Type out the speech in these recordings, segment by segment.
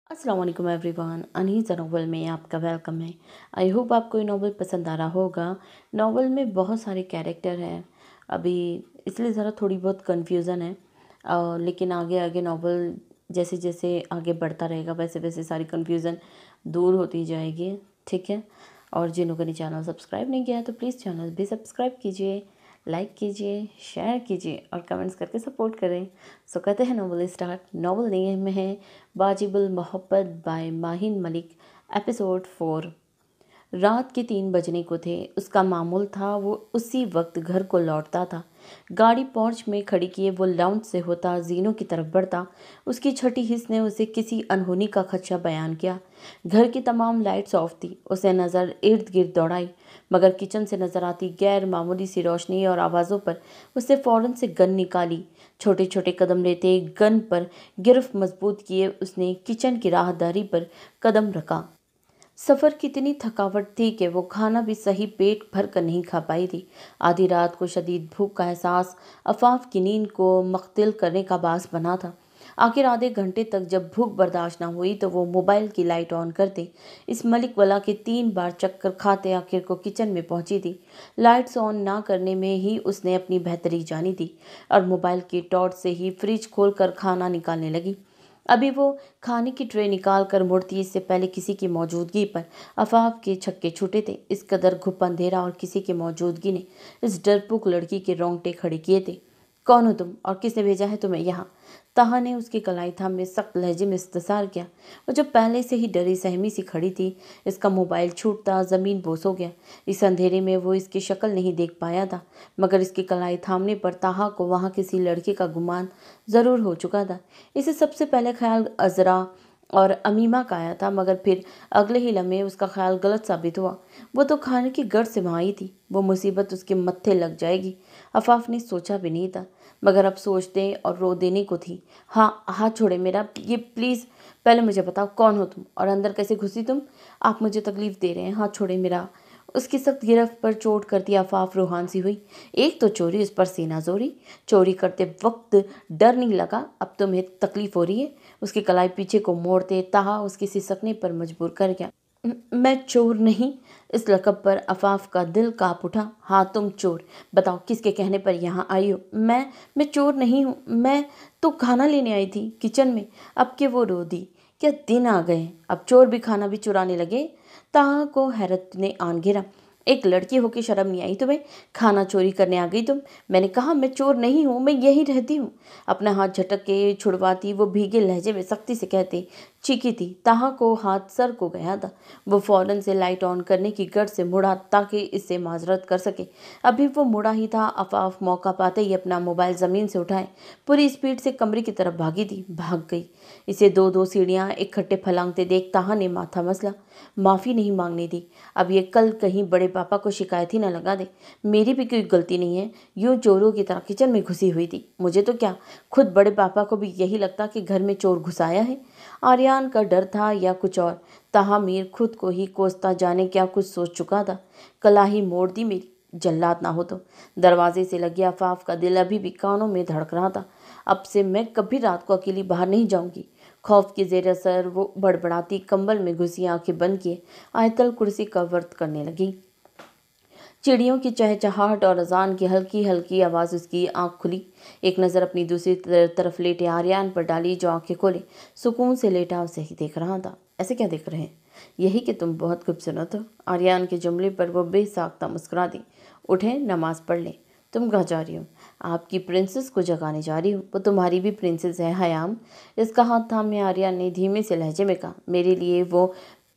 अस्सलाम वालेकुम everyone. अनीज़ novel में आपका वेलकम है। आई होप आपको ये नॉवल पसंद आ रहा होगा। नॉवल में बहुत सारे कैरेक्टर हैं अभी, इसलिए ज़रा थोड़ी बहुत कन्फ्यूज़न है। लेकिन आगे आगे नॉवल जैसे जैसे आगे बढ़ता रहेगा वैसे वैसे सारी कन्फ्यूज़न दूर होती जाएगी। ठीक है। और जिन्होंने ने चैनल सब्सक्राइब नहीं किया तो प्लीज़ चैनल भी सब्सक्राइब कीजिए, लाइक कीजिए, शेयर कीजिए और कमेंट्स करके सपोर्ट करें। सो कहते हैं नॉवल स्टार्ट। नॉवल नेम में है वाजिबुल मोहब्बत बाय माहिन मलिक। एपिसोड 4। रात के 3 बजने को थे। उसका मामूल था वो उसी वक्त घर को लौटता था। गाड़ी पोर्च में खड़ी किए वो लाउंज से होता जीनों की तरफ बढ़ता। उसकी छठी हिस्स ने उसे किसी अनहोनी का खदशा बयान किया। घर की तमाम लाइट्स ऑफ थी। उसे नज़र इर्द गिर्द दौड़ाई, मगर किचन से नजर आती गैर मामूली सी रोशनी और आवाज़ों पर उसे फ़ौरन से गन निकाली। छोटे छोटे कदम लेते गन पर गिरफ्त मजबूत किए उसने किचन की राहदारी पर कदम रखा। सफ़र की इतनी थकावट थी कि वो खाना भी सही पेट भर कर नहीं खा पाई थी। आधी रात को शदीद भूख का एहसास अफाफ की नींद को मख्तिल करने का बास बना था। आखिर आधे घंटे तक जब भूख बर्दाश्त न हुई तो वो मोबाइल की लाइट ऑन करते इस मलिक वाला के 3 बार चक्कर खाते आखिर को किचन में पहुंची थी। लाइट्स ऑन ना करने में ही उसने अपनी बेहतरी जानी थी और मोबाइल की टॉर्च से ही फ्रिज खोलकर खाना निकालने लगी। अभी वो खाने की ट्रे निकाल कर मुड़ती इससे पहले किसी की मौजूदगी पर अफाफ के छक्के छूटे थे। इस कदर घुप अंधेरा और किसी की मौजूदगी ने इस डरपोक लड़की के रोंगटे खड़े किए थे। कौन हो तुम और किसने भेजा है तुम्हें यहाँ? ताहा ने उसकी कलाई थाम में सख्त लहजे में इस्तसार किया। वो जो पहले से ही डरी सहमी सी खड़ी थी। इसका मोबाइल छूटता ज़मीन बोस हो गया। इस अंधेरे में वो इसकी शक्ल नहीं देख पाया था, मगर इसकी कलाई थामने पर ताहा को वहाँ किसी लड़के का गुमान ज़रूर हो चुका था। इसे सबसे पहले ख्याल अजरा और अमीमा का आया था, मगर फिर अगले ही लम्हे उसका ख्याल गलत साबित हुआ। वो तो खाने की गर्द से वहाँ आई थी। वो मुसीबत उसके मत्थे लग जाएगी अफाफ ने सोचा भी नहीं था, मगर अब सोचते और रो देने को थी। हाँ, हाथ छोड़े मेरा, ये प्लीज़ पहले मुझे बताओ कौन हो तुम और अंदर कैसे घुसी तुम? आप मुझे तकलीफ़ दे रहे हैं, हाथ छोड़े मेरा। उसकी सख्त गिरफ्त पर चोट करती आफाफ रूहान सी हुई। एक तो चोरी, उस पर सीना जोरी। चोरी करते वक्त डर नहीं लगा, अब तुम्हें तकलीफ हो रही है। उसकी कलाई पीछे को मोड़ते ताहा उसकी सिसकने पर मजबूर कर गया। मैं चोर नहीं। इस लक़ब पर अफाफ का दिल काँप उठा। हाँ तुम चोर, बताओ किसके कहने पर यहाँ आई हो? मैं चोर नहीं हूँ। मैं तो खाना लेने आई थी किचन में। अब के वो रो दी। क्या दिन आ गए, अब चोर भी खाना भी चुराने लगे? ताहा को हैरत ने आन घेरा। एक लड़की होकर शर्म नहीं आई तुम्हें? खाना चोरी करने आ गई तुम? मैंने कहा मैं चोर नहीं हूँ, मैं यहीं रहती हूँ। अपना हाथ झटक के छुड़वाती वो भीगे लहजे में सख्ती से कहते चीखी थी। ताहा को हाथ सर को गया था। वो फौरन से लाइट ऑन करने की गर्ज से मुड़ा ताकि इससे माजरत कर सके। अभी वो मुड़ा ही था, अफाफ मौका पाते ही अपना मोबाइल ज़मीन से उठाए पूरी स्पीड से कमरे की तरफ भागी थी। भाग गई। इसे दो दो सीढ़ियाँ इकट्ठे फलांगते देख ताहा ने माथा मसला। माफ़ी नहीं मांगनी थी। अब ये कल कहीं बड़े पापा को शिकायत ही न लगा दे। मेरी भी कोई गलती नहीं है। यूं चोरों की तरह किचन में घुसी हुई थी। मुझे तो क्या, खुद बड़े पापा को भी यही लगता कि घर में चोर घुसाया है। आर्यान का डर था या कुछ और, ताहा मीर खुद को ही कोसता जाने क्या कुछ सोच चुका था। कलाही मोड़ दी मेरी, जल्लाद ना हो तो। दरवाजे से लगी आफाफ का दिल अभी भी कानों में धड़क रहा था। अब से मैं कभी रात को अकेली बाहर नहीं जाऊंगी। खौफ के जेर असर वो बड़बड़ाती कंबल में घुसी आंखें बंद किए आयतल कुर्सी का वर्त करने लगी। चिड़ियों की चहचहाहट और अजान की हल्की हल्की आवाज़ उसकी आंख खुली। एक नज़र अपनी दूसरी तरफ लेटे आर्यान पर डाली जो आंखें खोले सुकून से लेटा उसे ही देख रहा था। ऐसे क्या देख रहे हैं? यही कि तुम बहुत खूबसूरत हो। आर्यान के जुमले पर वो बेसाख्ता मुस्कुरा दी। उठें, नमाज पढ़ लें। तुम कहाँ जा रही हो? आपकी प्रिंसेस को जगाने जा रही हूँ। वो तुम्हारी भी प्रिंसेस है हयाम। इसका हाथ थामे आर्यान ने धीमे से लहजे में कहा। मेरे लिए वो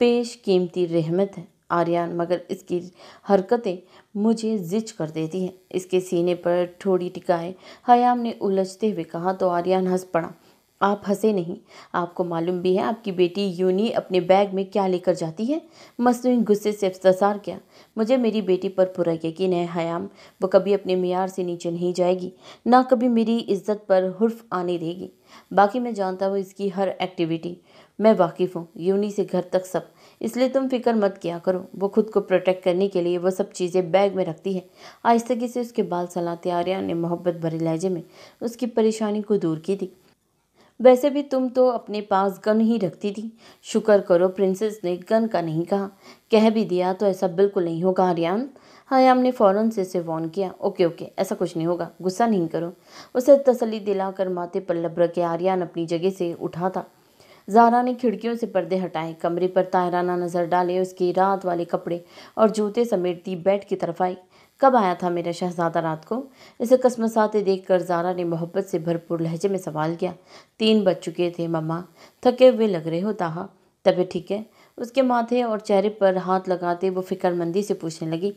पेश कीमती रहमत है आर्यान, मगर इसकी हरकतें मुझे जिच कर देती हैं। इसके सीने पर ठोड़ी टिकाए हयाम ने उलझते हुए कहा तो आर्यान हंस पड़ा। आप हंसे नहीं, आपको मालूम भी है आपकी बेटी यूनी अपने बैग में क्या लेकर जाती है? मसनून गुस्से से इफ्तिसार किया। मुझे मेरी बेटी पर पूरा यकीन है हयाम, वो कभी अपने मियार से नीचे नहीं जाएगी, ना कभी मेरी इज्जत पर हुर्फ आने देगी। बाकी मैं जानता हूँ इसकी हर एक्टिविटी, मैं वाकिफ़ हूँ, यूनी से घर तक सब। इसलिए तुम फिक्र मत किया करो। वो खुद को प्रोटेक्ट करने के लिए वो सब चीज़ें बैग में रखती है। आहिस्तगी से उसके बाल सहलाते आर्यन ने मोहब्बत भरे लहजे में उसकी परेशानी को दूर की थी। वैसे भी तुम तो अपने पास गन ही रखती थी। शुक्र करो प्रिंसेस ने गन का नहीं कहा। कह भी दिया तो ऐसा बिल्कुल नहीं होगा आर्यन। हयाम ने फौरन से इसे वार्न किया। ओके ओके, ऐसा कुछ नहीं होगा, गुस्सा नहीं करो। उसे तसल्ली दिलाकर माथे पर लबरक के आर्यन अपनी जगह से उठा था। ज़ारा ने खिड़कियों से पर्दे हटाए, कमरे पर तायराना नज़र डाले, उसकी रात वाले कपड़े और जूते समेटती बेड की तरफ आई। कब आया था मेरा शहजादा रात को? इसे कसमसाते देखकर ज़ारा ने मोहब्बत से भरपूर लहजे में सवाल किया। 3 बज चुके थे मम्मा। थके हुए लग रहे हो ताहा। तबीयत ठीक है? उसके माथे और चेहरे पर हाथ लगाते वो फिक्रमंदी से पूछने लगी।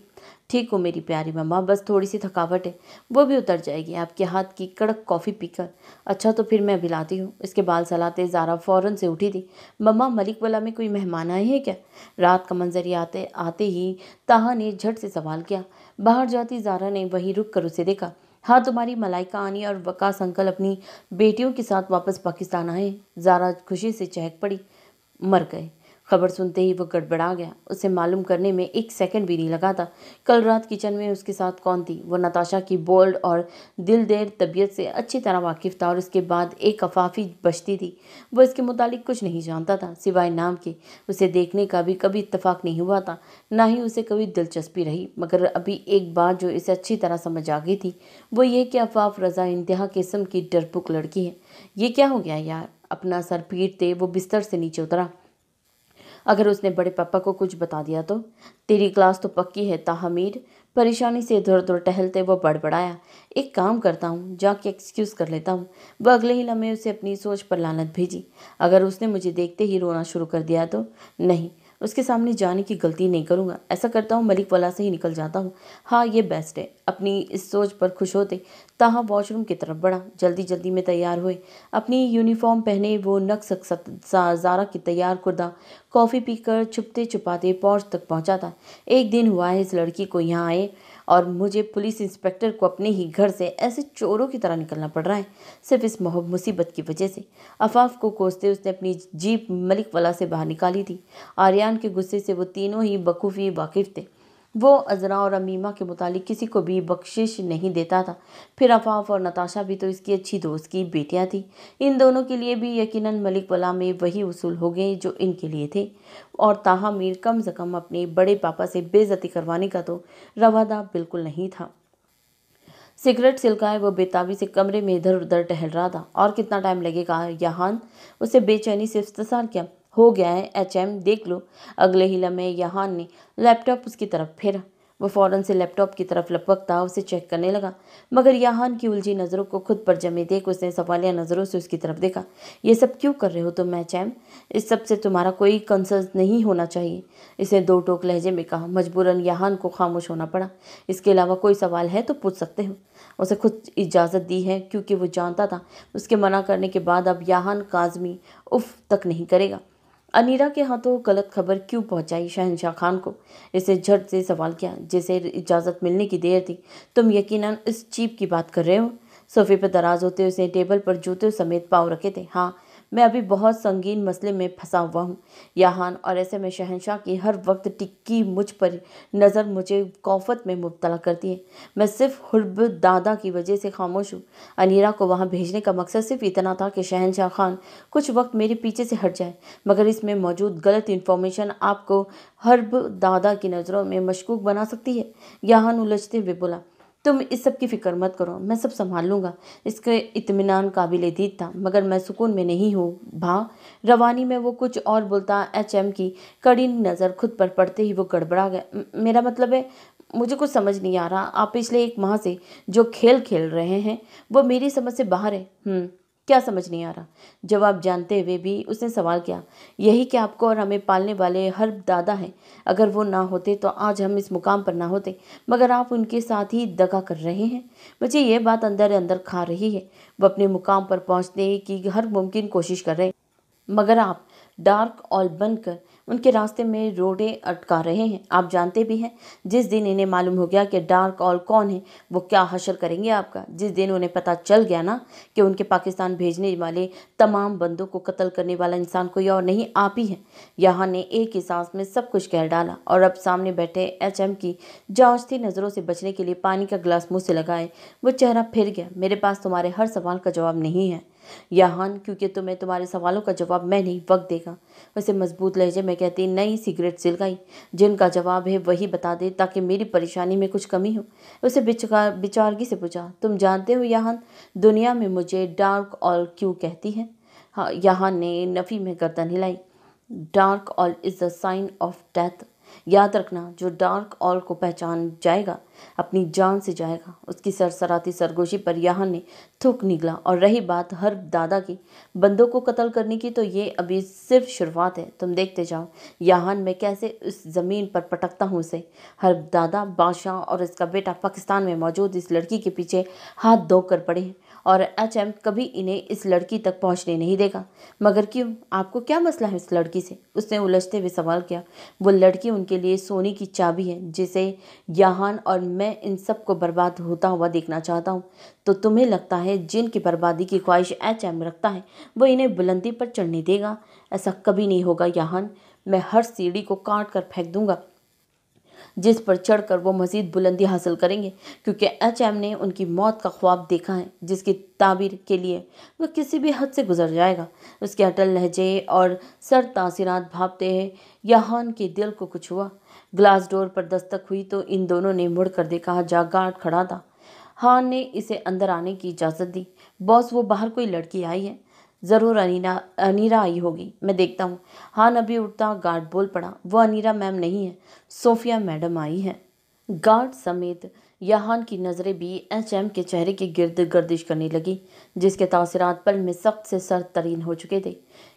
ठीक हो मेरी प्यारी मम्मा, बस थोड़ी सी थकावट है, वो भी उतर जाएगी आपके हाथ की कड़क कॉफ़ी पीकर। अच्छा तो फिर मैं पिलाती हूँ। इसके बाल सहलाते ज़ारा फ़ौरन से उठी थी। मम्मा, मलिक वाला में कोई मेहमान आए हैं क्या? रात का मंजर ही आते आते ही ताहा ने झट से सवाल किया। बाहर जाती ज़ारा ने वहीं रुक कर उसे देखा। हाँ, तुम्हारी मलाइका आनी और वकास अंकल अपनी बेटियों के साथ वापस पाकिस्तान आए। ज़ारा खुशी से चहक पड़ी। मर गए। खबर सुनते ही वो गड़बड़ा गया। उसे मालूम करने में 1 सेकंड भी नहीं लगा था। कल रात किचन में उसके साथ कौन थी? वो नताशा की बोल्ड और दिलदेर तबीयत से अच्छी तरह वाकिफ था और उसके बाद एक अफाफी बचती थी। वो इसके मुतालिक कुछ नहीं जानता था सिवाय नाम के। उसे देखने का भी कभी इत्तेफाक नहीं हुआ था, ना ही उसे कभी दिलचस्पी रही। मगर अभी एक बात जो इसे अच्छी तरह समझ आ गई थी वो ये कि अफाफ रज़ा इंतहा किस्म की डरपोक लड़की है। ये क्या हो गया यार? अपना सर पीटते वो बिस्तर से नीचे उतरा। अगर उसने बड़े पापा को कुछ बता दिया तो? तेरी क्लास तो पक्की है ताहमीर। परेशानी से इधर उधर टहलते वो बड़बड़ाया। एक काम करता हूँ, जाके एक्सक्यूज़ कर लेता हूँ। वह अगले ही लम्हे उसे अपनी सोच पर लानत भेजी। अगर उसने मुझे देखते ही रोना शुरू कर दिया तो? नहीं, उसके सामने जाने की गलती नहीं करूँगा। ऐसा करता हूँ, मलिक वाला से ही निकल जाता हूँ। हाँ, ये बेस्ट है। अपनी इस सोच पर खुश होते ताहा वॉशरूम की तरफ बढ़ा। जल्दी जल्दी में तैयार हुए। अपनी यूनिफॉर्म पहने वो ज़ारा की तैयार कुर्दा कॉफ़ी पीकर छुपते छुपाते पोर्च तक पहुंचा था। एक दिन हुआ है इस लड़की को यहाँ आए और मुझे पुलिस इंस्पेक्टर को अपने ही घर से ऐसे चोरों की तरह निकलना पड़ रहा है, सिर्फ इस मुसीबत की वजह से। अफाफ को कोसते उसने अपनी जीप मलिक वाला से बाहर निकाली थी। आर्यन के गुस्से से वो तीनों ही बखूबी वाकिफ थे। वो अज़रा और अमीमा के मुतालिक किसी को भी बख्शिश नहीं देता था। फिर अफाफ और नताशा भी तो इसकी अच्छी दोस्त की बेटियां थी। इन दोनों के लिए भी यकीनन मलिक वाला में वही उसूल हो गए जो इनके लिए थे। और ताहा मीर कम से कम अपने बड़े पापा से बेइज्जती करवाने का तो रवादा बिल्कुल नहीं था। सिगरेट सिलकाए वो बेताबी से कमरे में इधर उधर टहल रहा था। और कितना टाइम लगेगा यहाँ? उसे बेचैनी से इस्तफसार किया। हो गया है HM, देख लो। अगले ही लम्हे यहान ने लैपटॉप उसकी तरफ फेरा। वो फौरन से लैपटॉप की तरफ लपकता उसे चेक करने लगा, मगर यहान की उलझी नज़रों को खुद पर जमे देख उसने सवालिया नज़रों से उसकी तरफ देखा। ये सब क्यों कर रहे हो तुम HM? इस सब से तुम्हारा कोई कंसर्न नहीं होना चाहिए, इसे दो टोक लहजे में कहा। मजबूरन यहान को खामोश होना पड़ा। इसके अलावा कोई सवाल है तो पूछ सकते हो। उसे खुद इजाज़त दी है क्योंकि वो जानता था उसके मना करने के बाद अब यहान काज़मी उफ तक नहीं करेगा। अनीरा के हाथों गलत खबर क्यों पहुंचाई शहंशाह खान को? इसे झट से सवाल किया। जैसे इजाज़त मिलने की देर थी। तुम यकीनन इस चीप की बात कर रहे हो? सोफे पर दराज होते उसने टेबल पर जूते समेत पाँव रखे थे। हाँ, मैं अभी बहुत संगीन मसले में फंसा हुआ हूँ यहान, और ऐसे में शहंशाह की हर वक्त टिक्की मुझ पर नज़र मुझे कौफत में मुब्तला करती है। मैं सिर्फ हुर्ब दादा की वजह से खामोश हूँ। अनीरा को वहाँ भेजने का मकसद सिर्फ इतना था कि शहंशाह खान कुछ वक्त मेरे पीछे से हट जाए, मगर इसमें मौजूद गलत इन्फॉर्मेशन आपको हर्ब दादा की नज़रों में मशकूक बना सकती है। यहान उलझते हुए बोला। तुम इस सब की फिक्र मत करो, मैं सब संभाल लूँगा। इसके इत्मीनान काबिल दीद था, मगर मैं सुकून में नहीं हूँ भा। रवानी में वो कुछ और बोलता HM की कड़ी नज़र खुद पर पड़ते ही वो गड़बड़ा गया। मेरा मतलब है, मुझे कुछ समझ नहीं आ रहा। आप पिछले 1 माह से जो खेल खेल रहे हैं वो मेरी समझ से बाहर है। क्या समझ नहीं आ रहा? जवाब जानते हुए भी उसने सवाल किया। यही कि आपको और हमें पालने वाले हर्ब दादा हैं। अगर वो ना होते तो आज हम इस मुकाम पर ना होते, मगर आप उनके साथ ही दगा कर रहे हैं। मुझे ये बात अंदर अंदर खा रही है। वो अपने मुकाम पर पहुंचने की हर मुमकिन कोशिश कर रहे हैं, मगर आप डार्क ऑल बनकर उनके रास्ते में रोड़े अटका रहे हैं। आप जानते भी हैं, जिस दिन इन्हें मालूम हो गया कि डार्क ऑल कौन है, वो क्या हशर करेंगे आपका। जिस दिन उन्हें पता चल गया ना कि उनके पाकिस्तान भेजने वाले तमाम बंदों को कत्ल करने वाला इंसान कोई और नहीं, आप ही हैं। यहाँ ने एक ही सांस में सब कुछ कह डाला और अब सामने बैठे HM की जांचती नज़रों से बचने के लिए पानी का गिलास मुँह से लगाए वो चेहरा फिर गया। मेरे पास तुम्हारे हर सवाल का जवाब नहीं है। याहान, क्योंकि तुम्हें तुम्हारे सवालों का जवाब मैं नहीं, वक्त देगा। वैसे मजबूत लहजे में कहती, नई सिगरेट सिलगाई, जिनका जवाब है वही बता दे ताकि मेरी परेशानी में कुछ कमी हो। उसे बिचारगी से पूछा, तुम जानते हो याहान, दुनिया में मुझे डार्क ऑल क्यों कहती है? हाँ, याहान ने नफ़ी में गर्दन हिलाई। Dark all is the sign of death. याद रखना, जो डार्क ऑल को पहचान जाएगा अपनी जान से जाएगा। उसकी सरसराती सरगोशी पर याहान ने थूक निगला। और रही बात हर दादा की बंदों को कत्ल करने की, तो ये अभी सिर्फ शुरुआत है। तुम देखते जाओ याहान, मैं कैसे उस ज़मीन पर पटकता हूँ उसे। हर दादा, बादशाह और इसका बेटा पाकिस्तान में मौजूद इस लड़की के पीछे हाथ धोकर पड़े हैं और HM कभी इन्हें इस लड़की तक पहुंचने नहीं देगा। मगर क्यों? आपको क्या मसला है इस लड़की से? उसने उलझते हुए सवाल किया। वो लड़की उनके लिए सोने की चाबी है, जिसे याहान और मैं इन सब को बर्बाद होता हुआ देखना चाहता हूँ। तो तुम्हें लगता है जिनकी बर्बादी की ख्वाहिश HM रखता है वो इन्हें बुलंदी पर चढ़ने देगा? ऐसा कभी नहीं होगा याहान। मैं हर सीढ़ी को काट कर फेंक दूंगा जिस पर चढ़कर वो मज़ीद बुलंदी हासिल करेंगे, क्योंकि HM ने उनकी मौत का ख्वाब देखा है जिसकी ताबीर के लिए वह किसी भी हद से गुजर जाएगा। उसके अटल लहजे और सर तासीरात भापते हैं याहान के दिल को कुछ हुआ। ग्लास डोर पर दस्तक हुई तो इन दोनों ने मुड़ कर देखा। जहाँ गार्ड खड़ा था, हान ने इसे अंदर आने की इजाज़त दी। बॉस, वो बाहर कोई लड़की आई है। ज़रूर अनीरा आई होगी, मैं देखता हूँ। हान अभी उठता गार्ड बोल पड़ा, वो अनीरा मैम नहीं है, सोफिया मैडम आई है। गार्ड समेत याहान की नज़रें भी HM के चेहरे के गिर्द गर्दिश करने लगी, जिसके तासरात पल में सख्त से सर तरीन हो चुके थे।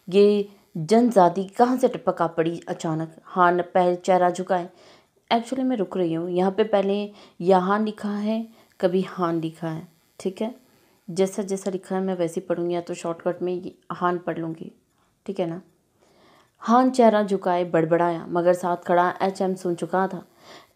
ये जनजाति कहाँ से टपका पड़ी अचानक? हान पहले चेहरा झुकाए। एक्चुअली मैं रुक रही हूँ, यहाँ पे पहले याहान लिखा है, कभी हान लिखा है, ठीक है? जैसा जैसा लिखा है मैं वैसे ही पढ़ूंगी, या तो शॉर्टकट में ये हान पढ़ लूँगी, ठीक है ना? हान चेहरा झुकाए बड़बड़ाया, मगर साथ खड़ा HM सुन चुका था।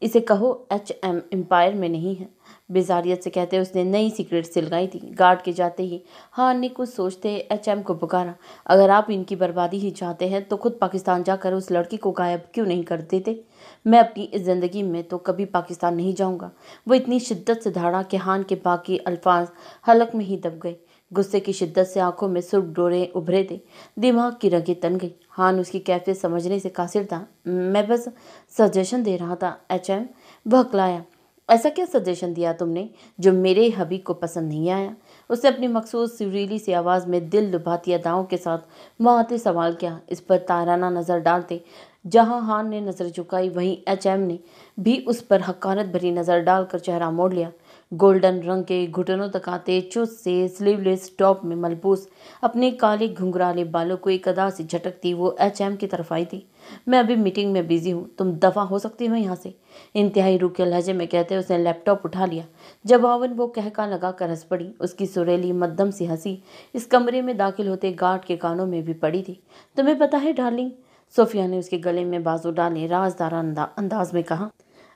इसे कहो HM एम्पायर में नहीं है, बेजारियत से कहते उसने नई सिगरेट सिलगाई थी। गार्ड के जाते ही हान ने कुछ सोचते HM को पुकारा, अगर आप इनकी बर्बादी ही चाहते हैं तो खुद पाकिस्तान जाकर उस लड़की को गायब क्यों नहीं कर देते? मैं अपनी इस ज़िंदगी में तो कभी पाकिस्तान नहीं जाऊंगा। वो इतनी शिद्दत से धाड़ा कि हान के बाकी अल्फाज हलक में ही दब गए। गुस्से की शिद्दत से आंखों में सुर्ख डोरे उभरे थे, दिमाग की रगें तन गई। हान उसकी कैफियत समझने से कासिर था। मैं बस सजेशन दे रहा था HM, बहकलाया। ऐसा क्या सजेशन दिया तुमने जो मेरे हबी को पसंद नहीं आया? उसने अपनी मखसूस सुरीली सी आवाज़ में दिल लुभाती अदाओं के साथ मुआते सवाल किया। इस पर ताराना नज़र डालते जहां हान ने नज़र झुकाई, वहीं HM ने भी उस पर हकारत भरी नज़र डालकर चेहरा मोड़ लिया। गोल्डन रंग के घुटनों तक आते चुस्त से स्लीवलेस टॉप में मलबूस अपने काले घुंघराले बालों को एक अदा से झटकती वो HM की तरफ आई थी। मैं अभी मीटिंग में बिजी हूँ, तुम दफ़ा हो सकती हो यहाँ से? इंतहाई रूखे लहजे में कहते उसने लैपटॉप उठा लिया। जवाबन वो कहका लगा कर हंस पड़ी। उसकी सुरीली मध्यम सी हंसी इस कमरे में दाखिल होते गार्ड के कानों में भी पड़ी थी। तुम्हें पता है डार्लिंग, सोफिया ने उसके गले में बाजू डाले राजदार अंदाज में कहा,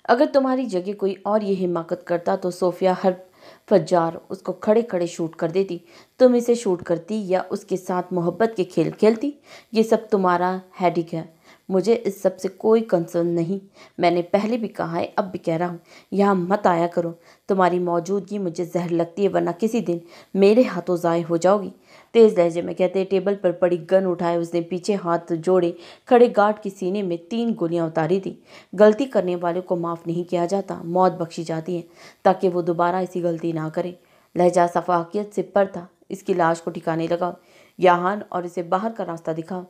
अगर तुम्हारी जगह कोई और ये हिमाकत करता तो सोफिया हर फज्जार उसको खड़े खड़े शूट कर देती। तुम इसे शूट करती या उसके साथ मोहब्बत के खेल खेलती? ये सब तुम्हारा हेडिक है, मुझे इस सब से कोई कंसर्न नहीं। मैंने पहले भी कहा है, अब भी कह रहा हूँ, यहाँ मत आया करो। तुम्हारी मौजूदगी मुझे जहर लगती है, वरना किसी दिन मेरे हाथों ज़ाय हो जाओगी। तेज़ लहजे में कहते टेबल पर पड़ी गन उठाए उसने पीछे हाथ जोड़े खड़े गार्ड के सीने में 3 गोलियां उतारी थी। गलती करने वाले को माफ़ नहीं किया जाता, मौत बख्शी जाती है ताकि वो दोबारा ऐसी गलती ना करे। लहजा सफाकियत से पर था। इसकी लाश को ठिकाने लगाओ याहान और इसे बाहर का रास्ता दिखाओ,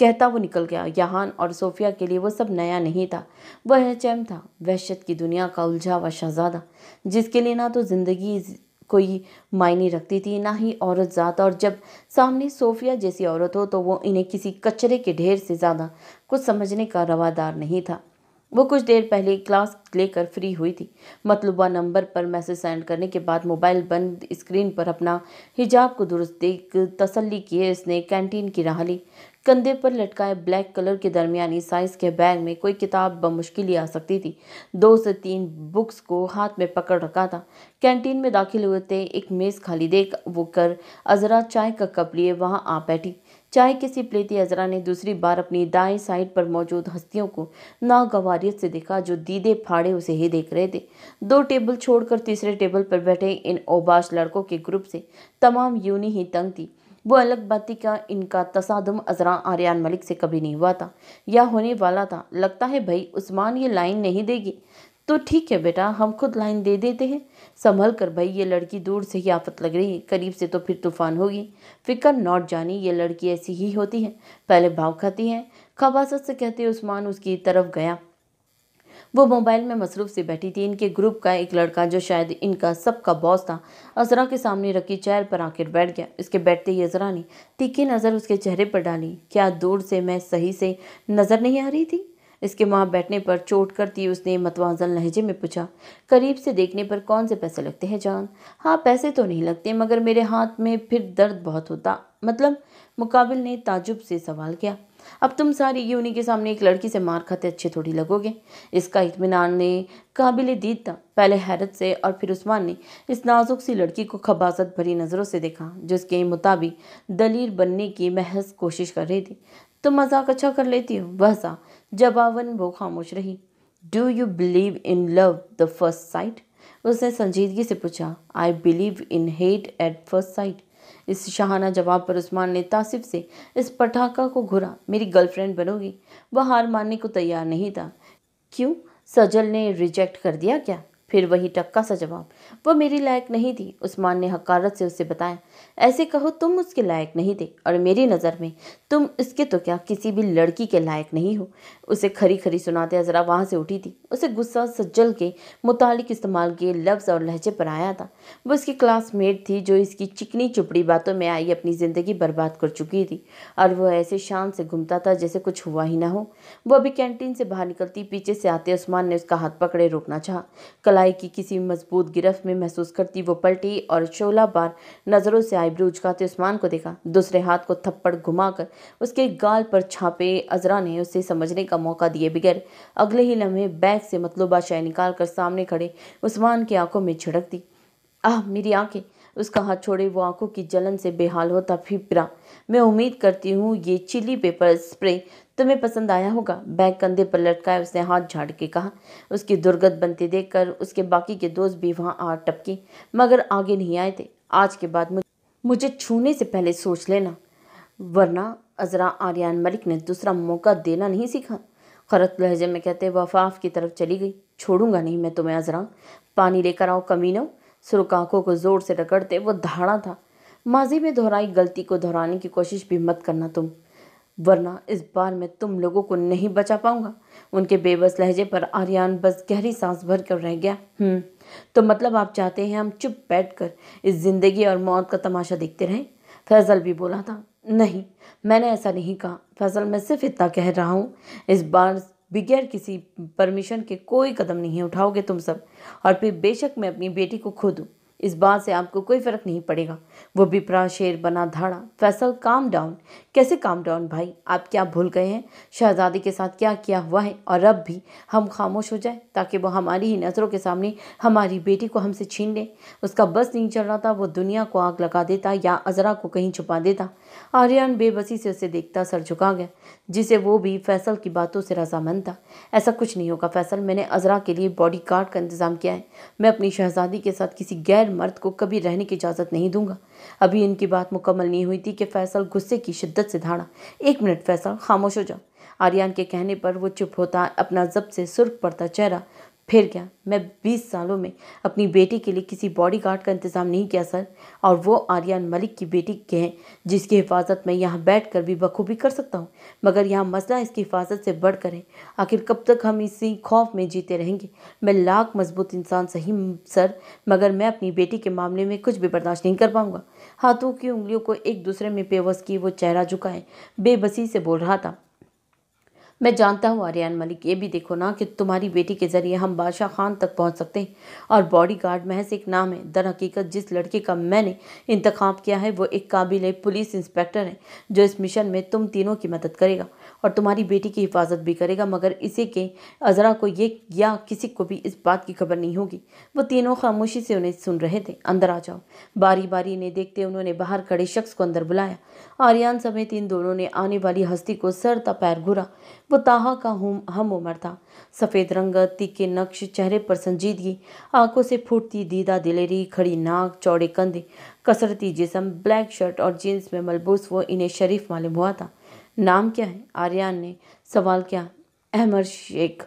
कहता वो निकल गया। याहान और सोफिया के लिए वो सब नया नहीं था। वह HM था, वहशत की दुनिया का उलझा हुआ शहजादा, जिसके लिए ना तो जिंदगी कोई मायने रखती थी, ना ही औरत ज़ात। और जब सामने सोफिया जैसी औरत हो तो वो इन्हें किसी कचरे के ढेर से ज़्यादा कुछ समझने का रवादार नहीं था। वो कुछ देर पहले क्लास लेकर फ्री हुई थी। मतलूबा नंबर पर मैसेज सेंड करने के बाद मोबाइल बंद स्क्रीन पर अपना हिजाब को दुरुस्त देख तसल्ली किए उसने कैंटीन की राह ली। कंधे पर लटकाए ब्लैक कलर के दरमियानी साइज के बैग में कोई किताब बमुश्किल ही आ सकती थी। 2 से 3 बुक्स को हाथ में पकड़ रखा था। कैंटीन में दाखिल हुए थे, एक मेज़ खाली देख वो कर अजरा चाय का कप लिए वहां आ बैठी। चाय की सिप लेती अजरा ने दूसरी बार अपनी दाएं साइड पर मौजूद हस्तियों को नागवारियत से देखा, जो दीदे फाड़े उसे ही देख रहे थे। 2 टेबल छोड़कर तीसरे टेबल पर बैठे इन औबाश लड़कों के ग्रुप से तमाम यूनी ही तंग थी। वो अलग बाती का इनका तसादुम अजरा आर्यन मलिक से कभी नहीं हुआ था या होने वाला था। लगता है भाई उस्मान ये लाइन नहीं देगी तो ठीक है बेटा, हम खुद लाइन दे देते हैं। संभल कर भाई, ये लड़की दूर से ही आफत लग रही है, करीब से तो फिर तूफान होगी। फिकर नॉट जानी, ये लड़की ऐसी ही होती है, पहले भाव खाती है। खबासत से कहते उस्मान उसकी तरफ गया। वो मोबाइल में मसरूफ से बैठी थी। इनके ग्रुप का एक लड़का जो शायद इनका सबका बॉस था, अजरा के सामने रखी चेयर पर आकर बैठ गया। इसके बैठते ही अजरा ने तीखी नज़र उसके चेहरे पर डाली। क्या दूर से मैं सही से नज़र नहीं आ रही थी? इसके वहाँ बैठने पर चोट करती उसने मतवाजन लहजे में पूछा। करीब से देखने पर कौन से पैसे लगते हैं जान? हाँ, पैसे तो नहीं लगते, मगर मेरे हाथ में फिर दर्द बहुत होता। मतलब? मुकाबिल ने ताजुब से सवाल किया। अब तुम सारी यूनी के सामने एक लड़की से मार खाते अच्छे थोड़ी लगोगे। इसका इत्मीनान ने काबिल दीद था। पहले हैरत से और फिर उस्मान ने इस नाजुक सी लड़की को खबासत भरी नज़रों से देखा, जो उसके मुताबिक दलील बनने की महज कोशिश कर रही थी। तुम मजाक अच्छा कर लेती हो, वह सा जवाबन वो खामोश रही। Do you believe in love the first sight? उसने संजीदगी से पूछा। I believe in hate at first sight. इस शहाना जवाब पर उस्मान ने तासिफ से इस पटाखा को घुरा। मेरी गर्लफ्रेंड बनोगी? वह हार मानने को तैयार नहीं था। क्यों? सजल ने रिजेक्ट कर दिया क्या? फिर वही टक्का सा जवाब। वह मेरी लायक नहीं थी, उस्मान ने हकारत से उसे बताया। ऐसे कहो तुम उसके लायक नहीं थे, और मेरी नज़र में तुम इसके तो क्या किसी भी लड़की के लायक नहीं हो। उसे खरी खरी सुनाते अजरा वहाँ से उठी थी। उसे गुस्सा सज्जल के मुतालिक इस्तेमाल किए लफ्ज़ और लहजे पर आया था। वो इसकी क्लासमेट थी जो इसकी चिकनी चुपड़ी बातों में आई अपनी ज़िंदगी बर्बाद कर चुकी थी, और वह ऐसे शान से घूमता था जैसे कुछ हुआ ही ना हो। वो अभी कैंटीन से बाहर निकलती पीछे से आते उस्मान ने उसका हाथ पकड़े रोकना चाहा। कलाई की किसी मजबूत गिरफ्त में महसूस करती वो पलटी और 16 बार नज़रों से आईब्रो उचकाते उस्मान को देखा। दूसरे हाथ को थप्पड़ घुमाकर उसके गाल पर छापे अजरा ने उसे समझने का मौका दिए बगैर अगले ही लम्हे बैग से मतलूबा शय निकाल कर सामने खड़े उस्मान की आंखों में छिड़क दी। आह मेरी आंखें! उसका हाथ छोड़े वो आंखों की जलन से बेहाल होता फिपरा। मैं उम्मीद करती हूँ ये चिली पेपर स्प्रे तुम्हें पसंद आया होगा। बैग कंधे पर लटकाए उसने हाथ झाड़ के कहा। उसकी दुर्गत बनते देखकर उसके बाकी के दोस्त भी वहाँ आ टपके, मगर आगे नहीं आए थे। आज के बाद मुझे छूने से पहले सोच लेना, वरना अजरा आर्यन मलिक ने दूसरा मौका देना नहीं सीखा। खरत लहजे में कहते वफाफ की तरफ चली गई। छोड़ूंगा नहीं मैं तुम्हें अजरा, पानी लेकर आओ कमीनो। सुर्ख आंखों को जोर से रगड़ते वो धाड़ा था। माजी में दोहराई गलती को दोहराने की कोशिश भी मत करना तुम, वरना इस बार मैं तुम लोगों को नहीं बचा पाऊंगा। उनके बेबस लहजे पर आर्यन बस गहरी सांस भर कर रह गया। तो मतलब आप चाहते हैं हम चुप बैठकर इस जिंदगी और मौत का तमाशा देखते रहें? फैजल भी बोला था। नहीं, मैंने ऐसा नहीं कहा फैजल, मैं सिर्फ इतना कह रहा हूँ, इस बार बगैर किसी परमिशन के कोई कदम नहीं उठाओगे तुम सब। और फिर बेशक मैं अपनी बेटी को खो दूँ, इस बात से आपको कोई फर्क नहीं पड़ेगा। वो विपरा शेर बना धाड़ा। Faisal calm down. कैसे काम डाउन भाई? आप क्या भूल गए हैं शहजादी के साथ क्या किया हुआ है? और अब भी हम खामोश हो जाए ताकि वो हमारी ही नज़रों के सामने हमारी बेटी को हमसे छीन ले? उसका बस नहीं चल रहा था, वो दुनिया को आग लगा देता या अजरा को कहीं छुपा देता। आर्यन बेबसी से उसे देखता सर झुका गया, जिसे वो भी फैसल की बातों से रजामंद था। ऐसा कुछ नहीं होगा फैसल, मैंने अजरा के लिए बॉडी गार्ड का इंतजाम किया है। मैं अपनी शहजादी के साथ किसी गैर मर्द को कभी रहने की इजाज़त नहीं दूंगा। अभी इनकी बात मुकम्मल नहीं हुई थी कि फैसल गुस्से की शिद्दत से धाड़ा। 1 मिनट फैसल, खामोश हो जाओ। आर्यन के कहने पर वो चुप होता, अपना जब से सुर्ख पड़ता चेहरा। फिर क्या, मैं 20 सालों में अपनी बेटी के लिए किसी बॉडीगार्ड का इंतज़ाम नहीं किया सर, और वो आर्यन मलिक की बेटी के हैं जिसकी हिफाजत मैं यहाँ बैठकर भी बखूबी कर सकता हूँ। मगर यहाँ मसला इसकी हिफाजत से बढ़कर है। आखिर कब तक हम इसी खौफ में जीते रहेंगे? मैं लाख मजबूत इंसान सही सर, मगर मैं अपनी बेटी के मामले में कुछ भी बर्दाश्त नहीं कर पाऊंगा। हाथों की उंगलियों को एक दूसरे में पेवस की वो चेहरा झुकाए बेबसी से बोल रहा था। मैं जानता हूँ आर्यन मलिक, ये भी देखो ना कि तुम्हारी बेटी के जरिए हम बादशाह खान तक पहुँच सकते हैं। और बॉडीगार्ड महज एक नाम है। दर हकीकत जिस लड़के का मैंने इंतखाब किया है वो एक काबिल पुलिस इंस्पेक्टर है जो इस मिशन में तुम तीनों की मदद करेगा और तुम्हारी बेटी की हिफाजत भी करेगा। मगर इसे के अजरा को ये या किसी को भी इस बात की खबर नहीं होगी। वो तीनों खामोशी से उन्हें सुन रहे थे। अंदर आ जाओ। बारी बारी इन्हें देखते उन्होंने बाहर खड़े शख्स को अंदर बुलाया। आर्यन समेत इन दोनों ने आने वाली हस्ती को सर ता पैर घूरा। वो ताहा का हम उम्र था। सफ़ेद रंगत, तीखे नक्श, चेहरे पर संजीदगी, आंखों से फूटती दीदा दिलेरी, खड़ी नाक, चौड़े कंधे, कसरती जिस्म, ब्लैक शर्ट और जीन्स में मलबूस वो इन्हें शरीफ मालूम हुआ था। नाम क्या है? आर्यन ने सवाल किया। अहमद शेख।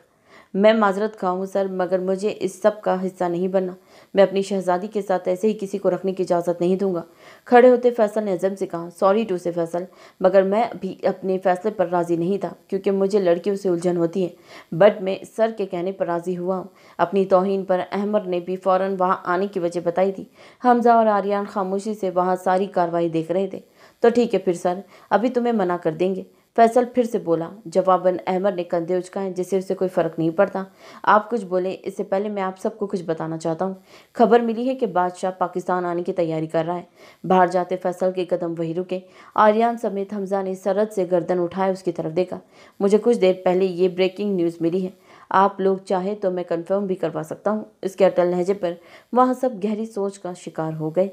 मैं माजरत खा हूँ सर, मगर मुझे इस सब का हिस्सा नहीं बनना। मैं अपनी शहजादी के साथ ऐसे ही किसी को रखने की इजाज़त नहीं दूंगा। खड़े होते फैसल ने अज़म से कहा, सॉरी टू से फैसल, मगर मैं भी अपने फैसले पर राज़ी नहीं था क्योंकि मुझे लड़कियों से उलझन होती है। बट मैं सर के कहने पर राज़ी हुआ हूँ। अपनी तौहीन पर अहमद ने भी फ़ौरन वहाँ आने की वजह बताई थी। हमजा और आर्यन खामोशी से वहाँ सारी कार्रवाई देख रहे थे। तो ठीक है फिर सर, अभी तुम्हें मना कर देंगे, फैसल फिर से बोला। जवाबन अहमद ने कंधे उचकाए जिससे उसे कोई फ़र्क नहीं पड़ता। आप कुछ बोले, इससे पहले मैं आप सबको कुछ बताना चाहता हूँ। खबर मिली है कि बादशाह पाकिस्तान आने की तैयारी कर रहा है। बाहर जाते फैसल के कदम वही रुके। आर्यन समेत हमजा ने सरहद से गर्दन उठाए उसकी तरफ देखा। मुझे कुछ देर पहले ये ब्रेकिंग न्यूज़ मिली है। आप लोग चाहे तो मैं कन्फर्म भी करवा सकता हूँ। इसके अटल लहजे पर वहाँ सब गहरी सोच का शिकार हो गए।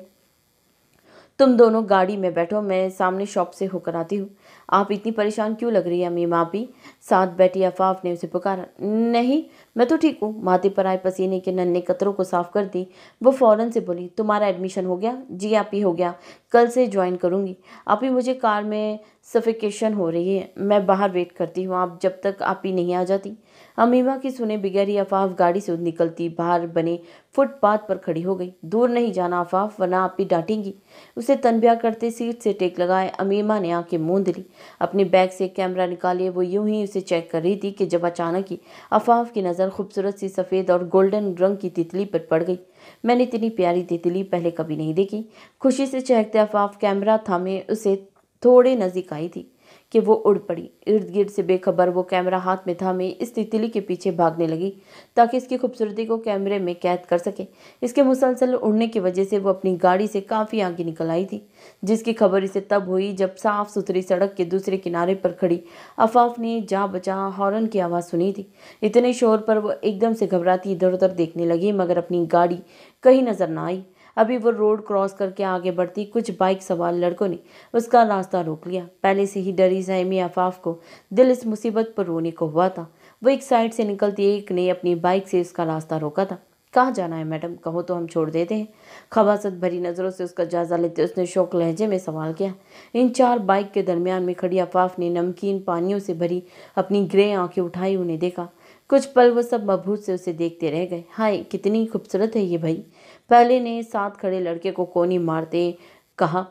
तुम दोनों गाड़ी में बैठो, मैं सामने शॉप से होकर आती हूँ। आप इतनी परेशान क्यों लग रही है अम्मी मापी? साथ बैठी आफाफ ने उसे पुकारा। नहीं, मैं तो ठीक हूँ। माथे पर आए पसीने के नन्हे कतरों को साफ कर दी वो फौरन से बोली, तुम्हारा एडमिशन हो गया? जी आप ही हो गया, कल से ज्वाइन करूँगी। आप ही, मुझे कार में सफिकेशन हो रही है, मैं बाहर वेट करती हूँ आप जब तक आप ही नहीं आ जाती। अमीमा की सुने बिगैर ही आफाफ गाड़ी से निकलती बाहर बने फुटपाथ पर खड़ी हो गई। दूर नहीं जाना आफाफ, वरना आप ही डांटेंगी। उसे तनबिया करते सीट से टेक लगाए अमीमा ने आंखें मूंद ली। अपने बैग से कैमरा निकाले वो यूं ही उसे चेक कर रही थी कि जब अचानक ही आफाफ की नज़र खूबसूरत सी सफ़ेद और गोल्डन रंग की तितली पर पड़ गई। मैंने इतनी प्यारी तितली पहले कभी नहीं देखी। खुशी से चहकते आफाफ कैमरा थामे उसे थोड़े नज़दीक आई थी कि वो उड़ पड़ी। इर्द गिर्द से बेखबर वो कैमरा हाथ में थामे इस तितली के पीछे भागने लगी ताकि इसकी खूबसूरती को कैमरे में कैद कर सके। इसके मुसलसल उड़ने की वजह से वो अपनी गाड़ी से काफ़ी आगे निकल आई थी, जिसकी खबर इसे तब हुई जब साफ सुथरी सड़क के दूसरे किनारे पर खड़ी आफाफ ने जा बचा हॉर्न की आवाज़ सुनी थी। इतने शोर पर वो एकदम से घबराती इधर उधर देखने लगी, मगर अपनी गाड़ी कहीं नजर न आई। अभी वो रोड क्रॉस करके आगे बढ़ती कुछ बाइक सवार लड़कों ने उसका रास्ता रोक लिया। पहले से ही डरी सहमी आफाफ को दिल इस मुसीबत पर रोने को हुआ था। वो एक साइड से निकलती एक ने अपनी बाइक से उसका रास्ता रोका था। कहाँ जाना है मैडम, कहो तो हम छोड़ देते हैं। खबासत भरी नज़रों से उसका जायजा लेते उसने शौक लहजे में सवाल किया। इन चार बाइक के दरमियान में खड़ी आफाफ ने नमकीन पानियों से भरी अपनी ग्रे आंखें उठाई उन्हें देखा। कुछ पल वो सब मबहूत से उसे देखते रह गए। हाय कितनी खूबसूरत है ये भाई, पहले ने साथ खड़े लड़के को कोनी मारते कहा।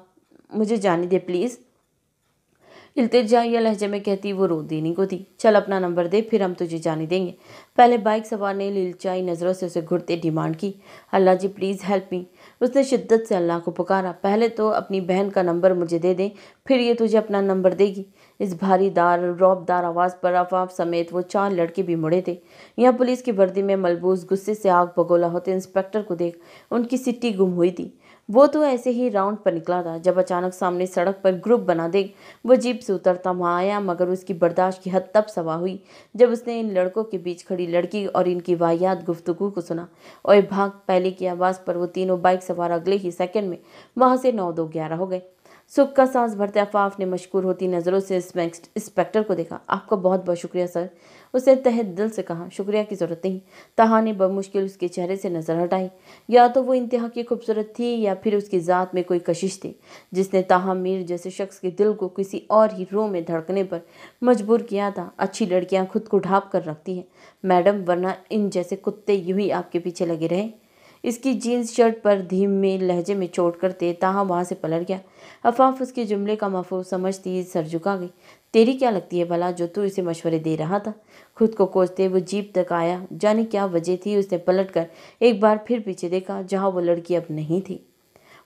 मुझे जाने दे प्लीज़, इल्तिजाइया लहजे में कहती वो रो देनी को थी। चल अपना नंबर दे, फिर हम तुझे जाने देंगे। पहले बाइक सवार ने लिलचाई नज़रों से उसे घुरते डिमांड की। अल्लाह जी प्लीज़ हेल्प मी। उसने शिद्दत से अल्लाह को पुकारा। पहले तो अपनी बहन का नंबर मुझे दे दे, फिर ये तुझे अपना नंबर देगी। इस भारीदार रौबदार आवाज़ पर आफाफ समेत वो चार लड़के भी मुड़े थे। यहाँ पुलिस की वर्दी में मलबूस गुस्से से आग बगोला होते इंस्पेक्टर को देख उनकी सिट्टी गुम हुई थी। वो तो ऐसे ही राउंड पर निकला था जब अचानक सामने सड़क पर ग्रुप बना देख वो जीप से उतरता वहाँ आया, मगर उसकी बर्दाश्त की हद तब सवा हुई जब उसने इन लड़कों के बीच खड़ी लड़की और इनकी वाहियात गुफ्तगू को सुना। ओए भाग, पहले की आवाज़ पर वो तीनों बाइक सवार अगले ही सेकंड में वहाँ से 9-2-11 हो गए। सुख का सांस भरते आफाफ ने मशकूर होती नज़रों से इंस्पेक्टर को देखा। आपका बहुत बहुत शुक्रिया सर, उसने तहे दिल से कहा। शुक्रिया की ज़रूरत नहीं, ताहा ने बमुश्किल उसके चेहरे से नज़र हटाई। या तो वो इंतहा की खूबसूरत थी या फिर उसकी ज़ात में कोई कशिश थी जिसने ताहा मीर जैसे शख्स के दिल को किसी और ही रो में धड़कने पर मजबूर किया था। अच्छी लड़कियां खुद को ढाँप कर रखती हैं मैडम, वरना इन जैसे कुत्ते यूं ही आपके पीछे लगे रहे। इसकी जीन्स शर्ट पर धीमे लहजे में चोट करते ताहा वहाँ से पलट गया। आफाफ उसके जुमले का मफहूम समझती सर झुका गई। तेरी क्या लगती है भला जो तू इसे मशवरे दे रहा था? खुद को कोसते वो जीप तक आया। जाने क्या वजह थी, उसने पलटकर एक बार फिर पीछे देखा जहाँ वो लड़की अब नहीं थी।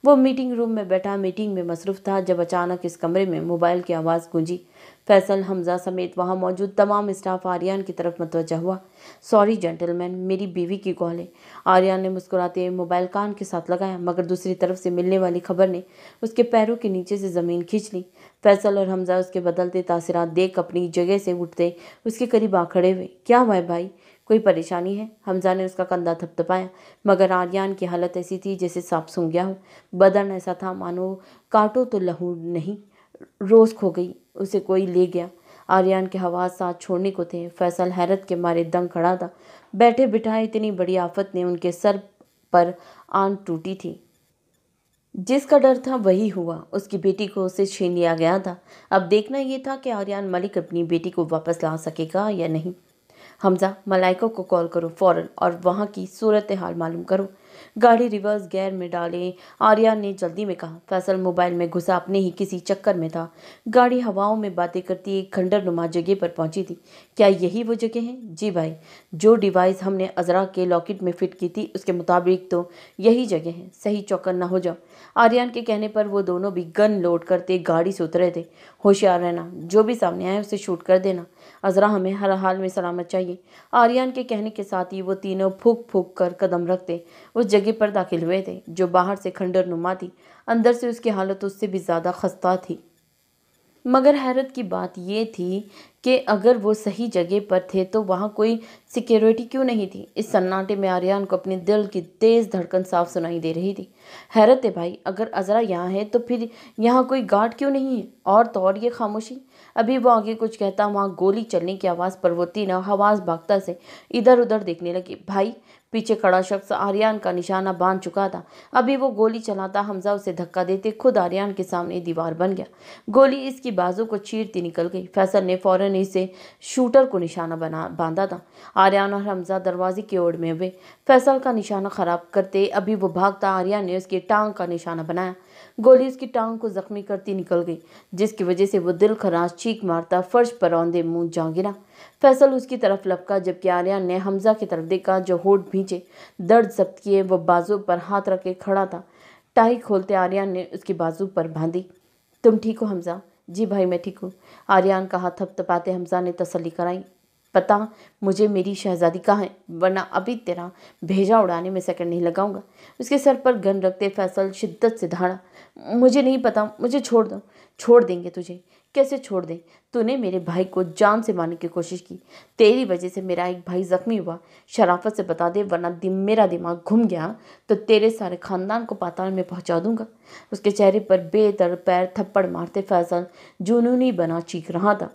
वो मीटिंग रूम में बैठा मीटिंग में मसरूफ़ था जब अचानक इस कमरे में मोबाइल की आवाज़ गूंजी। फैसल, हमजा समेत वहाँ मौजूद तमाम स्टाफ आर्यन की तरफ मतवज्जा हुआ। सॉरी जेंटलमैन, मेरी बीवी की कॉल है। आर्यन ने मुस्कुराते हुए मोबाइल कान के साथ लगाया, मगर दूसरी तरफ से मिलने वाली खबर ने उसके पैरों के नीचे से ज़मीन खींच ली। फैसल और हमजा उसके बदलते तासरात देख अपनी जगह से उठते उसके करीब आ खड़े हुए। क्या हुआ है भाई, कोई परेशानी है? हमजा ने उसका कंधा थपथपाया, मगर आर्यन की हालत ऐसी थी जैसे सांप सूंघ गया हो। बदन ऐसा था मानो काटो तो लहू नहीं, रोज खो गई, उसे कोई ले गया। आर्यन के हवास साथ छोड़ने को थे। फैसल हैरत के मारे दंग खड़ा था। बैठे बिठाए इतनी बड़ी आफत ने उनके सर पर आन टूटी थी। जिसका डर था वही हुआ, उसकी बेटी को उससे छीन लिया गया था। अब देखना ये था कि आर्यन मलिक अपनी बेटी को वापस ला सकेगा या नहीं। हमजा, मलाइका को कॉल करो फौरन और वहाँ की सूरत हाल मालूम करो। गाड़ी रिवर्स गियर में डाले आर्यन ने जल्दी में कहा। फैसल मोबाइल में घुसा अपने ही किसी चक्कर में था। गाड़ी हवाओं में बातें करती एक खंडर नुमा जगह पर पहुंची थी। क्या यही वो जगह है? जी भाई, जो डिवाइस हमने अजरा के लॉकेट में फिट की थी उसके मुताबिक तो यही जगह है। सही चौकन्ना हो जाओ। आर्यन के कहने पर वो दोनों भी गन लोड करते गाड़ी से उतरे थे। होशियार रहना, जो भी सामने आए उसे शूट कर देना। अजरा हमें हर हाल में सलामत चाहिए। आर्यन के कहने के साथ ही वो तीनों फूक फूक कर कदम रखते उस जगह पर दाखिल हुए थे, जो बाहर से खंडर नुमा थी। अंदर से उसकी हालत उससे भी ज्यादा खस्ता थी। मगर हैरत की बात ये थी कि अगर वो सही जगह पर थे तो वहाँ कोई सिक्योरिटी क्यों नहीं थी? इस सन्नाटे में आर्यन को अपने दिल की तेज धड़कन साफ सुनाई दे रही थी। हैरत है भाई, अगर अजरा यहाँ है तो फिर यहाँ कोई गार्ड क्यों नहीं है? और तो और ये खामोशी। अभी वो आगे कुछ कहता, वहाँ गोली चलने की आवाज़ पर वो तीनों हवास भागता से इधर उधर देखने लगी। भाई, पीछे खड़ा शख्स आर्यन का निशाना बांध चुका था। अभी वो गोली चलाता, हमजा उसे धक्का देते खुद आर्यन के सामने दीवार बन गया। गोली इसकी बाजू को चीरती निकल गई। फैसल ने फौरन इसे शूटर को निशाना बना बांधा था। आर्यन और हमजा दरवाजे की ओर में हुए। फैसल का निशाना खराब करते अभी वो भागता, आर्यन ने उसकी टांग का निशाना बनाया। गोली उसकी टांग को जख्मी करती निकल गई, जिसकी वजह से वो दिल खराश चीख मारता फर्श पर औंधे मुंह जा गिरा। फैसल उसकी तरफ लपका, जबकि आर्यन ने हमजा की तरफ देखा, जो होठ भींचे दर्द जब्त किए वो बाजू पर हाथ रखे खड़ा था। टाई खोलते आर्यन ने उसकी बाजू पर बांधी। तुम ठीक हो हमजा? जी भाई, मैं ठीक हूँ। आर्यन का हाथ थपथपाते हमजा ने तसल्ली कराई। पता मुझे मेरी शहजादी कहाँ है, वरना अभी तेरा भेजा उड़ाने में सेकंड नहीं लगाऊंगा। उसके सर पर गन रखते फैसल शिद्दत से दहाड़ा। मुझे नहीं पता, मुझे छोड़ दो। छोड़ देंगे तुझे? कैसे छोड़ दें? तूने मेरे भाई को जान से मारने की कोशिश की, तेरी वजह से मेरा एक भाई जख्मी हुआ। शराफत से बता दे, वरना मेरा दिमाग घूम गया तो तेरे सारे खानदान को पाताल में पहुंचा दूंगा। उसके चेहरे पर बेदर्द पैर थप्पड़ मारते फैसल जुनूनी बना चीख रहा था।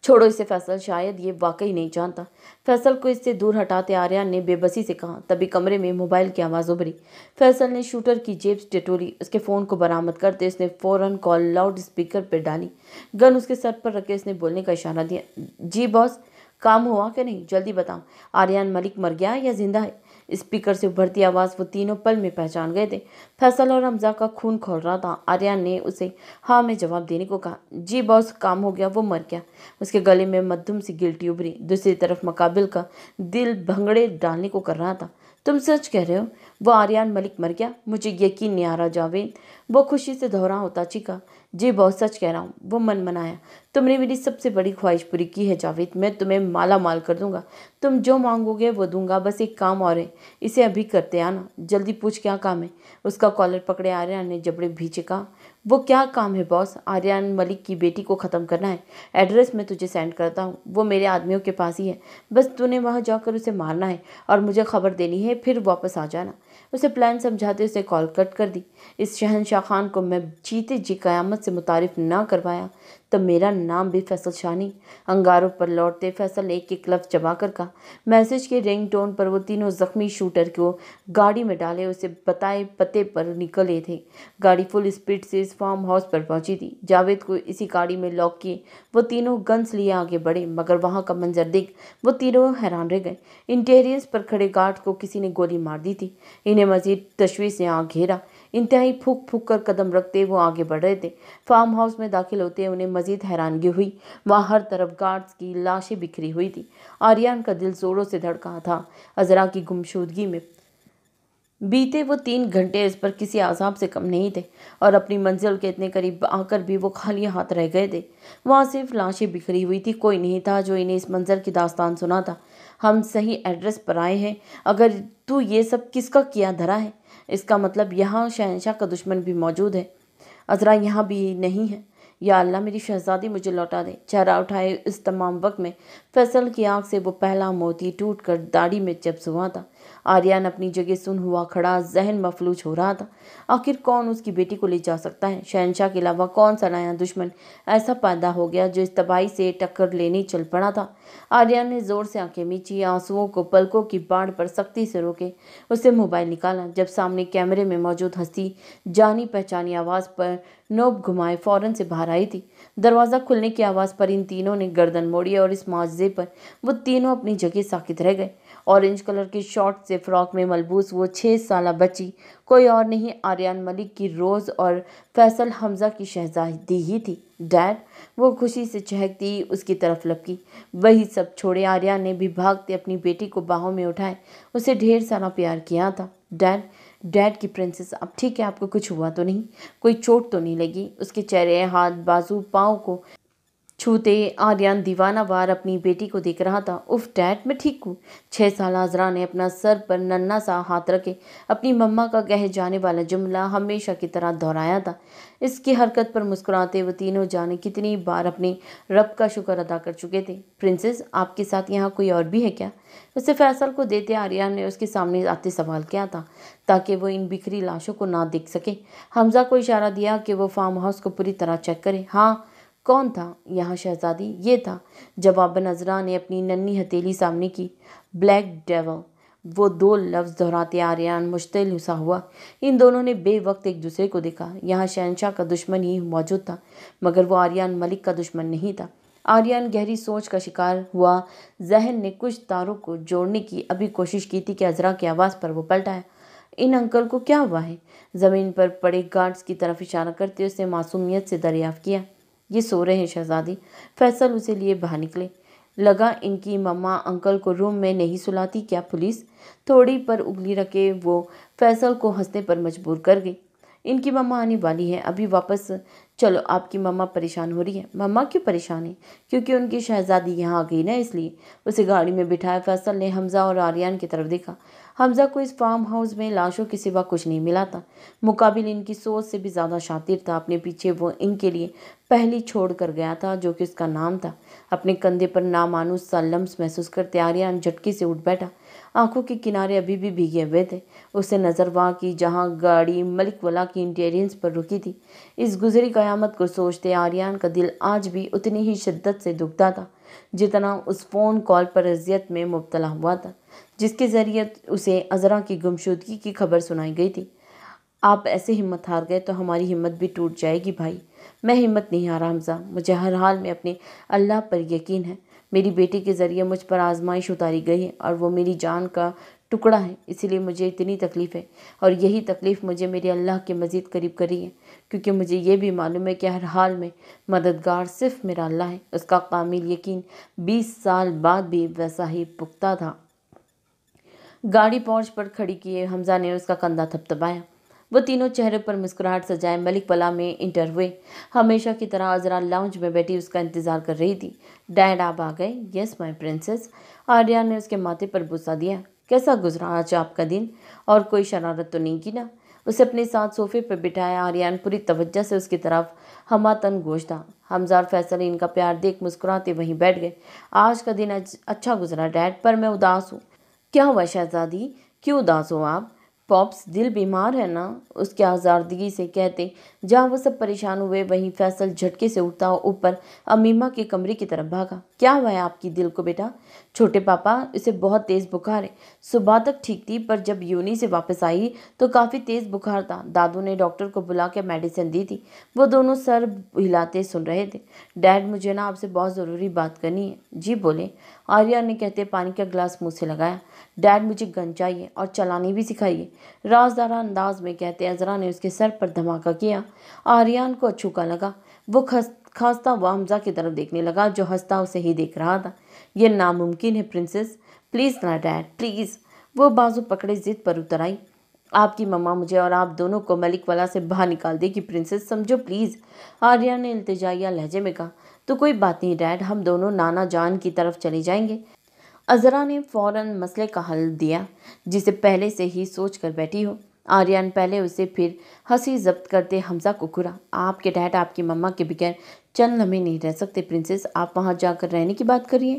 छोड़ो इसे फैसल, शायद ये वाकई नहीं जानता। फैसल को इससे दूर हटाते आर्यन ने बेबसी से कहा। तभी कमरे में मोबाइल की आवाज़ उभरी। फैसल ने शूटर की जेब से टटोली। उसके फ़ोन को बरामद करते उसने फ़ौरन कॉल लाउड स्पीकर पर डाली। गन उसके सर पर रखे उसने बोलने का इशारा दिया। जी बॉस, काम हुआ कि नहीं? जल्दी बताओ, आर्यन मलिक मर गया या जिंदा है? स्पीकर से उभरती आवाज़ वो तीनों पल में पहचान गए थे। फैसल और हमजा का खून खौल रहा था। आर्यन ने उसे हाँ में जवाब देने को कहा। जी बॉस, काम हो गया, वो मर गया। उसके गले में मध्यम सी गिल्टी उभरी। दूसरी तरफ मुकाबिल का दिल भंगड़े डालने को कर रहा था। तुम सच कह रहे हो? वो आर्यन मलिक मर गया? मुझे यकीन नहीं आ रहा जावेद, वो खुशी से दोहरा होता चीखा। जी बहुत सच कह रहा हूँ, वो मन मनाया। तुमने मेरी सबसे बड़ी ख्वाहिश पूरी की है जावेद, मैं तुम्हें माला माल कर दूंगा। तुम जो मांगोगे वो दूंगा, बस एक काम और है, इसे अभी करते आना। जल्दी पूछ क्या काम है? उसका कॉलर पकड़े आर्यन ने जबड़े भींचे कहा। वो क्या काम है बॉस? आर्यन मलिक की बेटी को ख़त्म करना है। एड्रेस मैं तुझे सेंड करता हूँ, वो मेरे आदमियों के पास ही है। बस तूने वहाँ जाकर उसे मारना है और मुझे खबर देनी है, फिर वापस आ जाना। उसे प्लान समझाते उसे कॉल कट कर दी। इस शहनशाह खान को मैं जीते जी क़यामत से मुतारिफ ना करवाया तो मेरा नाम भी फैसल शाह नहीं। अंगारों पर लौटते फैसल एक एक लफ्ज़ चबा कर कहा। मैसेज के रिंग टोन पर वो तीनों जख्मी शूटर को गाड़ी में डाले उसे बताए पते पर निकले थे। गाड़ी फुल स्पीड से इस फार्म हाउस पर पहुंची थी। जावेद को इसी गाड़ी में लॉक किए वो तीनों गन्स लिए आगे बढ़े, मगर वहां का मंजर देख वो तीनों हैरान रह गए। इंटीरियर्स पर खड़े गार्ड को किसी ने गोली मार दी थी। इन्हें मजीद तशवीश ने आग घेरा। इंतहाई फूक फूक कर कदम रखते वो आगे बढ़ रहे थे। फार्म हाउस में दाखिल होते उन्हें मजीद हैरानगी हुई। वहाँ हर तरफ गार्ड्स की लाशें बिखरी हुई थी। आर्यन का दिल जोरों से धड़का था। अजरा की गुमशुदगी बीते वो 3 घंटे इस पर किसी आज़ाब से कम नहीं थे और अपनी मंजिल के इतने करीब आकर भी वो खाली हाथ रह गए थे। वहाँ सिर्फ लाशें बिखरी हुई थी, कोई नहीं था जो इन्हें इस मंजर की दास्तान सुनाता। हम सही एड्रेस पर आए हैं। अगर तू ये सब किसका किया धरा है, इसका मतलब यहाँ शहंशाह का दुश्मन भी मौजूद है। अजरा यहाँ भी नहीं है। या अल्लाह, मेरी शहजादी मुझे लौटा दे। चेहरा उठाए इस तमाम वक्त में फैसल की आंख से वो पहला मोती टूट कर दाढ़ी में चिप्स हुआ था। आर्यन अपनी जगह सुन हुआ खड़ा, जहन मफलूज हो रहा था। आखिर कौन उसकी बेटी को ले जा सकता है? शहंशाह के अलावा कौन सा नया दुश्मन ऐसा पैदा हो गया जो इस तबाही से टक्कर लेने चल पड़ा था? आर्यन ने जोर से आंखें मींची, आंसुओं को पलकों की बाढ़ पर सख्ती से रोके। उससे मोबाइल निकाला। जब सामने कैमरे में मौजूद हस्ती जानी पहचानी आवाज़ पर नोब घुमाए फौरन से बाहर आई थी। दरवाज़ा खुलने की आवाज़ पर इन तीनों ने गर्दन मोड़ी और इस मुआवजे पर वो तीनों अपनी जगह साकित रह गए। ऑरेंज कलर की शॉर्ट से फ्रॉक में मलबूस वो 6 साल बच्ची कोई और नहीं, आर्यन मलिक की रोज़ और फैसल हमजा की शहजादी ही थी। डैड, वो खुशी से चहकती उसकी तरफ लपकी। वही सब छोड़े आर्यन ने भी भागते अपनी बेटी को बाहों में उठाए, उसे ढेर सारा प्यार किया था। डैड की प्रिंसेस, अब ठीक है? आपको कुछ हुआ तो नहीं? कोई चोट तो नहीं लगी? उसके चेहरे, हाथ, बाजू, पाँव को छूते आर्यन दीवाना वार अपनी बेटी को देख रहा था। उफ डैड, मैं ठीक हूँ। 6 साल अजरा ने अपना सर पर नन्ना सा हाथ रखे अपनी मम्मा का कहे जाने वाला जुमला हमेशा की तरह दोहराया था। इसकी हरकत पर मुस्कुराते वो तीनों जाने कितनी बार अपने रब का शुक्र अदा कर चुके थे। प्रिंसेस, आपके साथ यहाँ कोई और भी है क्या? उसे फैसल को देते आर्यन ने उसके सामने आते सवाल किया था ताकि वो इन बिखरी लाशों को ना देख सके। हमजा को इशारा दिया कि वो फार्म हाउस को पूरी तरह चेक करे। हाँ, कौन था यहाँ शहजादी? ये था, जवाबन अजरा ने अपनी नन्ही हथेली सामने की। Black devil. वो 2 लफ्ज़ दोहराते आर्यन मुश्तिल सा हुआ। इन दोनों ने बेवक्त एक दूसरे को देखा। यहाँ शहंशाह का दुश्मन ही मौजूद था, मगर वो आर्यन मलिक का दुश्मन नहीं था। आर्यन गहरी सोच का शिकार हुआ। जहन ने कुछ तारों को जोड़ने की अभी कोशिश की थी कि अजरा की आवाज़ पर वो पलटाया। इन अंकल को क्या हुआ है? ज़मीन पर पड़े गार्ड्स की तरफ इशारा करते उसने मासूमियत से दरियाफ्त किया। ये सो रहे हैं शहजादी। फैसल उसे लिए बाहर निकले। लगा इनकी मम्मा अंकल को रूम में नहीं सुलाती क्या पुलिस? थोड़ी पर उंगली रखे वो फैसल को हंसने पर मजबूर कर गई। इनकी मम्मा आने वाली है, अभी वापस चलो। आपकी मम्मा परेशान हो रही है। मम्मा क्यों परेशान है? क्योंकि उनकी शहजादी यहाँ आ गई ना, इसलिए। उसे गाड़ी में बिठाया। फैसल ने हमजा और आर्यन की तरफ देखा। हमजा को इस फार्म हाउस में लाशों के सिवा कुछ नहीं मिला था। मुकाबिल इनकी सोच से भी ज़्यादा शातिर था। अपने पीछे वो इनके लिए पहली छोड़ कर गया था, जो कि उसका नाम था। अपने कंधे पर नामानुस सा लम्स महसूस करते आर्यन झटके से उठ बैठा। आंखों के किनारे अभी भी भीगे हुए थे। उसे नजर वहाँ की जहाँ गाड़ी मलिक वाला की इंटीरियर्स पर रुकी थी। इस गुजरी कयामत को सोचते आर्यन का दिल आज भी उतनी ही शिद्दत से दुखता था जितना उस फ़ोन कॉल पर अजियत में मुब्तला हुआ था, जिसके ज़रिए उसे अजरा की गुमशुदगी की खबर सुनाई गई थी। आप ऐसे हिम्मत हार गए तो हमारी हिम्मत भी टूट जाएगी भाई। मैं हिम्मत नहीं हारा हमजा, मुझे हर हाल में अपने अल्लाह पर यकीन है। मेरी बेटी के ज़रिए मुझ पर आजमाइश उतारी गई है और वो मेरी जान का टुकड़ा है, इसीलिए मुझे इतनी तकलीफ़ है। और यही तकलीफ़ मुझे मेरे अल्लाह के मज़ीद करीब करी है, क्योंकि मुझे ये भी मालूम है कि हर हाल में मददगार सिर्फ मेरा अल्लाह है। उसका कामिल यकीन 20 साल बाद भी वैसा ही पुख्ता था। गाड़ी पहुंच पर खड़ी किए हमजा ने उसका कंधा थपथपाया। वो तीनों चेहरे पर मुस्कुराहट सजाए मलिक वाला में इंटर हुए। हमेशा की तरह अजरा लाउंज में बैठी उसका इंतजार कर रही थी। डैड, आप आ गए? Yes my princess. आर्यन ने उसके माथे पर बुसा दिया। कैसा गुजरा आज आपका दिन? और कोई शरारत तो नहीं की ना? उसे अपने साथ सोफे पर बिठाया। आर्यन पूरी तवज्जो से उसकी तरफ हमातन गोश था। हमजा और फैसल इनका प्यार देख मुस्कुराते वहीं बैठ गए। आज का दिन अच्छा गुजरा डैड, पर मैं उदास हूँ। क्या हुआ शहजादी, क्यों उदास हो आप? पॉप्स, दिल बीमार है ना? उसके आज़ारदगी से कहते जहाँ वो सब परेशान हुए वहीं फैसल झटके से उठता ऊपर अमीमा के कमरे की तरफ भागा। क्या हुआ है आपकी दिल को बेटा? छोटे पापा, इसे बहुत तेज़ बुखार है। सुबह तक ठीक थी, पर जब यूनी से वापस आई तो काफ़ी तेज़ बुखार था। दादू ने डॉक्टर को बुला के मेडिसिन दी थी। वो दोनों सर हिलाते सुन रहे थे। डैड, मुझे ना आपसे बहुत ज़रूरी बात करनी है। जी बोले, आर्यन ने कहते पानी का गिलास मुँह से लगाया। डैड, मुझे गन चाहिए और चलानी भी सिखाइए, राजदारा अंदाज में कहते अजरा ने उसके सर पर धमाका किया। आर्यन को अछूका लगा। वो खांसता हुआ हमजा की तरफ देखने लगा, जो हंसता उसे ही देख रहा था। यह नामुमकिन है प्रिंसेस, प्लीज़ ना डैड, प्लीज़। वो बाजू पकड़े जिद पर उतर आई। آپ کی مما مجھے اور آپ دونوں کو ملک والا سے باہر نکال دے گی پرنسس، سمجھو پلیز، آریہ نے التجائیہ لہجے میں کہا۔ تو کوئی بات نہیں ڈیڈ، ہم دونوں نانا جان کی طرف چلے جائیں گے۔ عذرا نے فوراً مسئلے کا حل دیا جسے پہلے سے ہی سوچ کر بیٹھی ہو۔ آریان پہلے اسے پھر ہنسی ضبط کرتے حمزہ کو گھورا۔ آپ کے ڈیڈ آپ کی مما کے بغیر چند لمحے نہیں رہ سکتے پرنسس، آپ وہاں جا کر رہنے کی بات کریے۔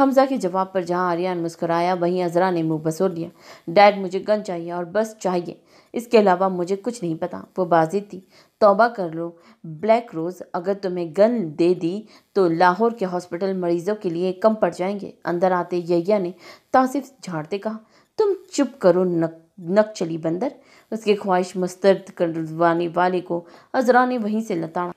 حمزہ کے جواب پر جہاں آریان مسکرایا وہیں عذرا نے منہ بسور لیا۔ ڈیڈ مجھے گن چاہیے اور بس چاہیے، اس کے علاوہ مجھے کچھ نہیں پتا۔ وہ بازی تھی۔ توبہ کر لو بلیک روز، اگر تمہیں گن دے دی تو لاہور کے ہاسپٹل مریضوں کے لیے کم پڑ جائیں گے۔ اندر آتے یحییٰ نے تعصب جھاڑتے کہا، تم چپ کرو نک چلی بندر۔ اس کے خواہش مسترد کروانے والے کو عذرا نے وہیں سے لتاڑا۔